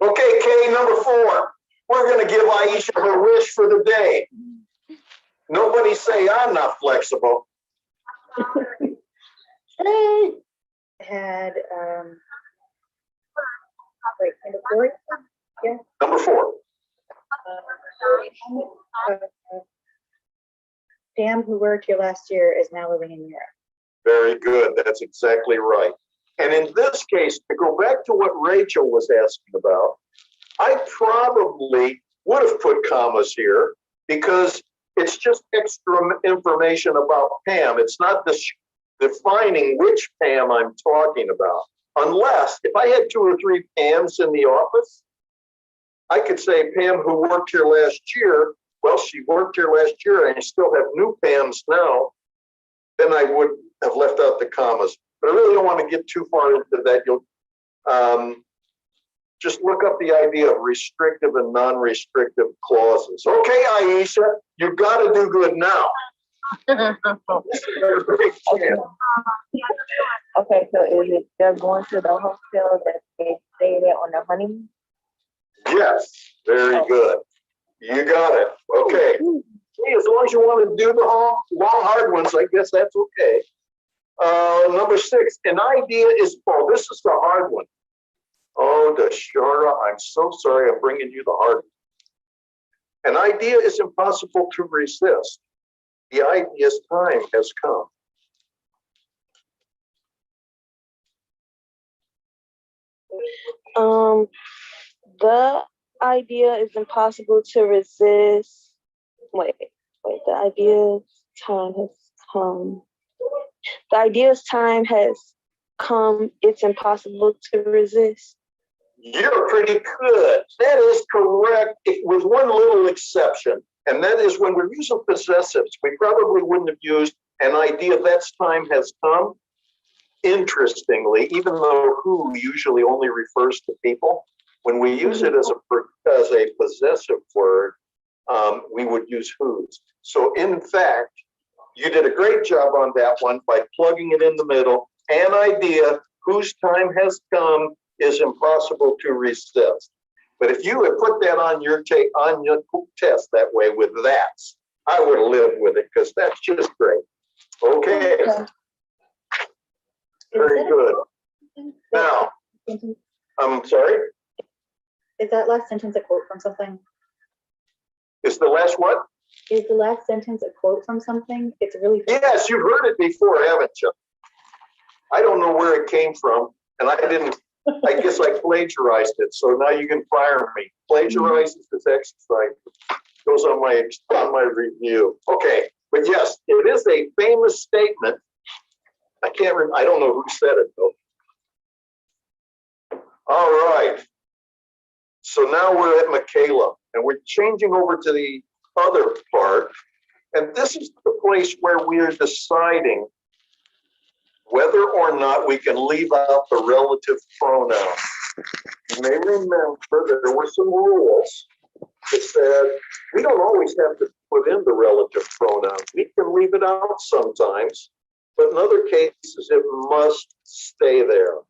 5. Okay, Kay, number 4. We're going to give Aisha her wish for the day. Nobody say I'm not flexible. Had wait, number 4? Yeah. Number 4. Pam, who worked here last year, is now living in Europe. Very good. That's exactly right. And in this case, to go back to what Rachel was asking about, I probably would have put commas here because it's just extra information about Pam. It's not defining which Pam I'm talking about. Unless, if I had 2 or 3 Pams in the office, I could say Pam who worked here last year, well, she worked here last year and I still have new Pams now, then I would I've left out the commas, but I really don't want to get too far into that. You'll just look up the idea of restrictive and non-restrictive clauses. Okay, Aisha, you've got to do good now. Okay, so is it they're going to the hotel that they stayed at on their honeymoon? Yes, very good. You got it. Okay. Hey, as long as you want to do the long, hard ones, I guess that's okay. Number 6, an idea is, oh, this is the hard one. Oh, Dashara, I'm so sorry I'm bringing you the hard one. An idea is impossible to resist. The idea's time has come. The idea is impossible to resist. Wait, the idea's time has come. The idea's time has come. It's impossible to resist. You're pretty good. That is correct, with one little exception, and that is when we're using possessives, we probably wouldn't have used an idea that's time has come. Interestingly, even though who usually only refers to people, when we use it as a possessive word, we would use whose. So in fact, you did a great job on that one by plugging it in the middle. An idea whose time has come is impossible to resist. But if you had put that on your test that way with that, I would have lived with it because that's just great. Okay. Very good. Now, I'm sorry? Is that last sentence a quote from something? Is the last what? Is the last sentence a quote from something? It's really. Yes, you've heard it before, haven't you? I don't know where it came from, and I guess I plagiarized it, so now you can fire me. Plagiarize this exercise. Goes on my review. Okay, but yes, it is a famous statement. I can't remember, I don't know who said it though. All right. So now we're at Michaela, and we're changing over to the other part. And this is the place where we are deciding whether or not we can leave out the relative pronoun. You may remember there were some rules that said we don't always have to put in the relative pronoun. We can leave it out sometimes, but in other cases, it must stay there.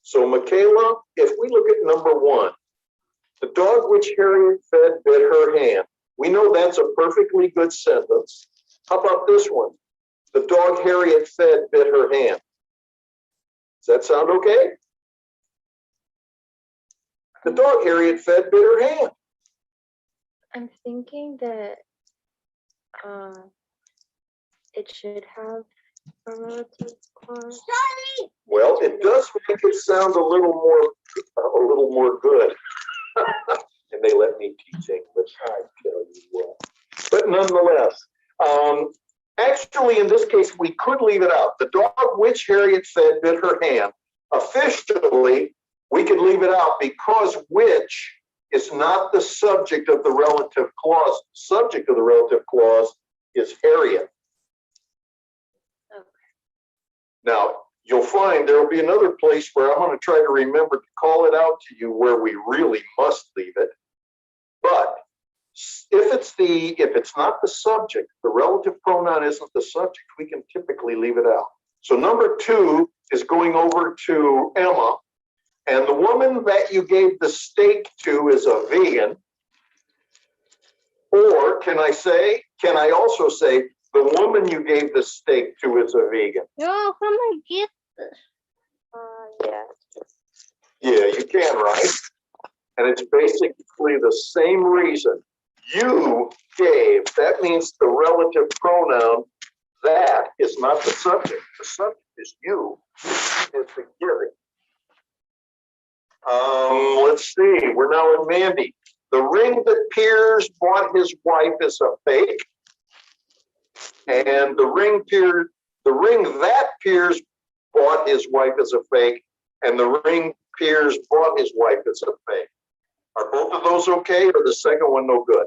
So Michaela, if we look at number 1, the dog which Harriet fed bit her hand. We know that's a perfectly good sentence. How about this one? The dog Harriet fed bit her hand. Does that sound okay? The dog Harriet fed bit her hand. I'm thinking that it should have a relative clause. Well, it does make it sound a little more good. And they let me teach English, I tell you what. But nonetheless, actually, in this case, we could leave it out. The dog which Harriet fed bit her hand. Officially, we could leave it out because which is not the subject of the relative clause. The subject of the relative clause is Harriet. Okay. Now, you'll find there will be another place where I'm going to try to remember to call it out to you where we really must leave it. But if it's not the subject, the relative pronoun isn't the subject, we can typically leave it out. So number 2 is going over to Emma, and the woman that you gave the steak to is a vegan. Or can I also say the woman you gave the steak to is a vegan? Yo, how am I get this? Yeah. Yeah, you can, right? And it's basically the same reason. You gave, that means the relative pronoun, that is not the subject. The subject is you, is the giving. Let's see, we're now in Mandy. The ring that Piers bought his wife is a fake. And the ring that Piers bought his wife is a fake. And the ring Piers bought his wife is a fake. Are both of those okay, or the second one no good?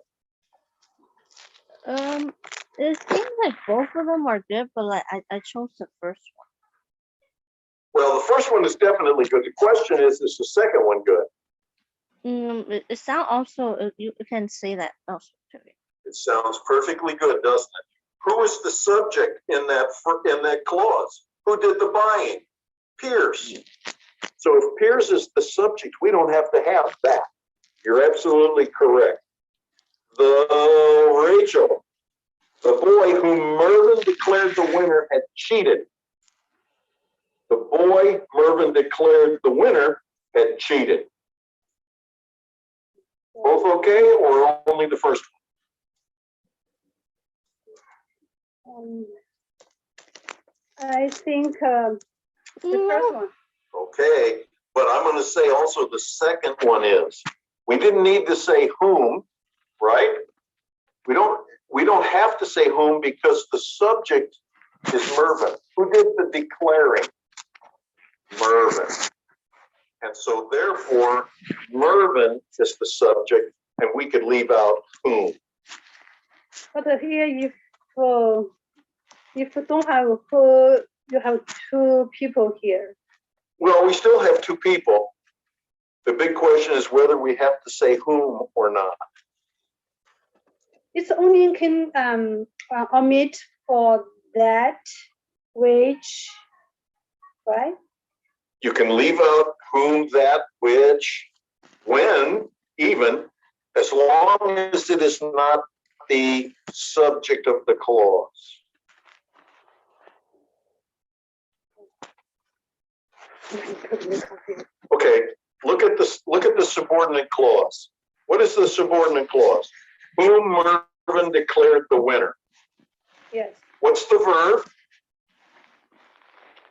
It seems like both of them are good, but like I chose the first one. Well, the first one is definitely good. The question is the second one good? It sounds also, you can say that also too. It sounds perfectly good, doesn't it? Who is the subject in that clause? Who did the buying? Pierce. So if Pierce is the subject, we don't have to have that. You're absolutely correct. Rachel, the boy whom Mervyn declared the winner had cheated. The boy Mervyn declared the winner had cheated. Both okay, or only the first Um, I think the first one. one? Okay, but I'm going to say also the second one is. We didn't need to say whom, right? We don't have to say whom because the subject is Mervyn. Who did the declaring? Mervyn. And so therefore, Mervyn is the subject, and we could leave out whom. But here, if you don't have who, you have two people here. Well, we still have two people. The big question is whether we have to say whom or not. It's only can omit for that, which, right? You can leave out whom, that, which, when, even, as long as it is not the subject of the clause. Okay, look at the subordinate clause. What is the subordinate clause? Whom Mervyn declared the winner. Yes. What's the verb?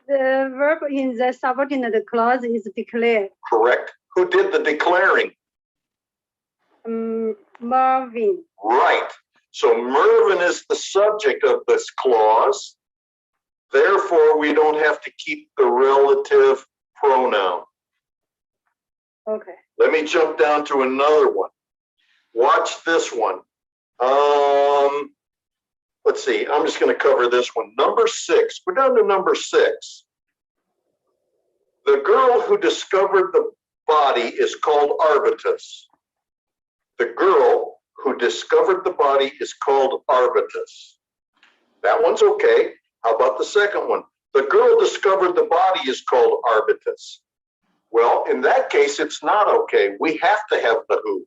The verb in the subordinate clause is declared. Correct. Who did the declaring? Marvin. Right. So Mervyn is the subject of this clause. Therefore, we don't have to keep the relative pronoun. Okay. Let me jump down to another one. Watch this one. Let's see. I'm just going to cover this one. Number 6. We're down to number 6. The girl who discovered the body is called Arbutus. The girl who discovered the body is called Arbutus. That one's okay. How about the second one? The girl discovered the body is called Arbutus. Well, in that case, it's not okay. We have to have the who.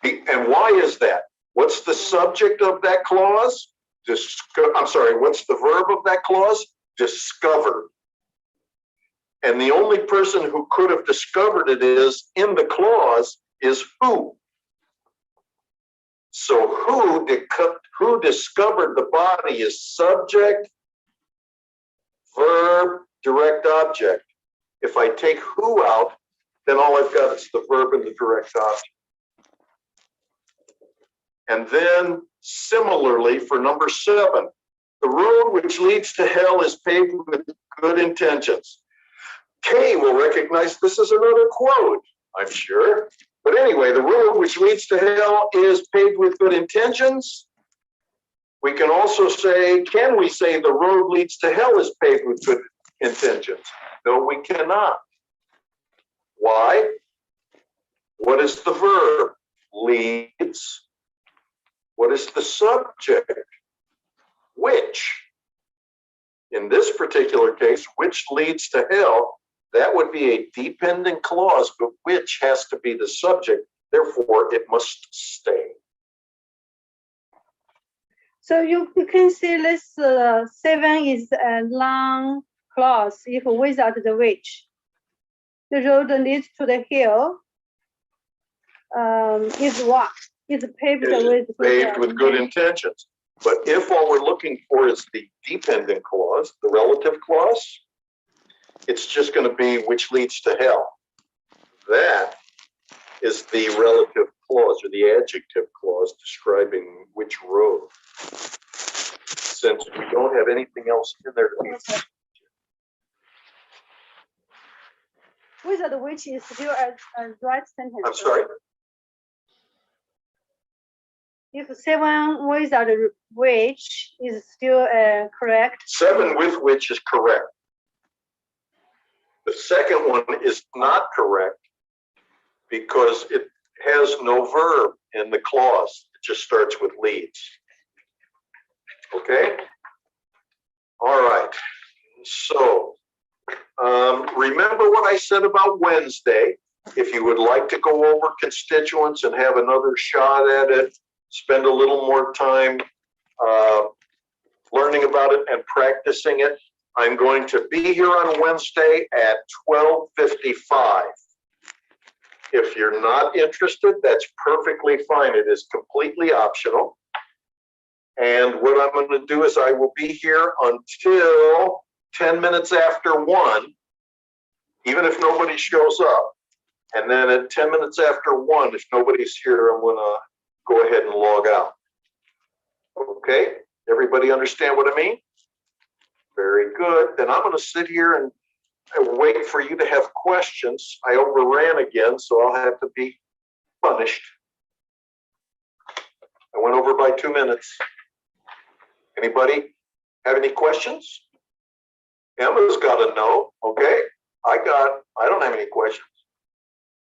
And why is that? What's the subject of that clause? What's the verb of that clause? Discovered. And the only person who could have discovered it is in the clause is who. So who discovered the body is subject, verb, direct object. If I take who out, then all I've got is the verb and the direct object. And then similarly for number 7, the road which leads to hell is paved with good intentions. Kay will recognize this is another quote, I'm sure. But anyway, the road which leads to hell is paved with good intentions. We can also say, can we say the road leads to hell is paved with good intentions? No, we cannot. Why? What is the verb? Leads. What is the subject? Which. In this particular case, which leads to hell, that would be a dependent clause, but which has to be the subject. Therefore, it must stay. So you can say this 7 is a long clause if without the which. The road leads to the hill is what? Is paved with good intentions. But if all we're looking for is the dependent clause, the relative clause, it's just going to be which leads to hell. That is the relative clause or the adjective clause describing which road. Since we don't have anything else in there to be. Without which is still a right sentence. I'm sorry? If 7 without which is still correct. 7 with which is correct. The second one is not correct because it has no verb in the clause. It just starts with leads. Okay? All right. So, remember what I said about Wednesday. If you would like to go over constituents and have another shot at it, spend a little more time learning about it and practicing it, I'm going to be here on Wednesday at 12:55. If you're not interested, that's perfectly fine. It is completely optional. And what I'm going to do is I will be here until 10 minutes after 1, even if nobody shows up. And then at 10 minutes after 1, if nobody's here, I'm going to go ahead and log out. Okay? Everybody understand what I mean? Very good. Then I'm going to sit here and wait for you to have questions. I overran again, so I'll have to be punished. I went over by 2 minutes. Anybody have any questions? Emma's got a no. Okay. I don't have any questions.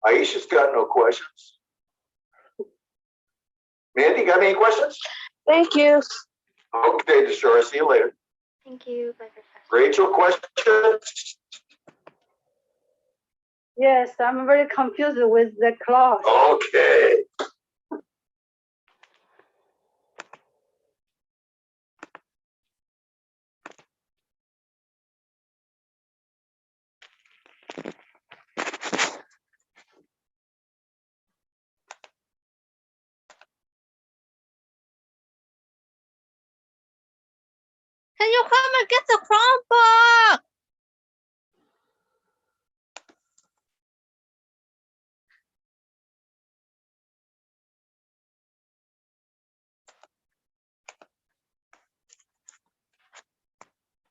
Aisha's got no questions. Mandy, got any questions? Thank you. Okay, Deshara, see you later. Thank you. Bye, Professor. Rachel, questions? Yes, I'm very confused with the clause. Okay. Can you come and get the Chromebook?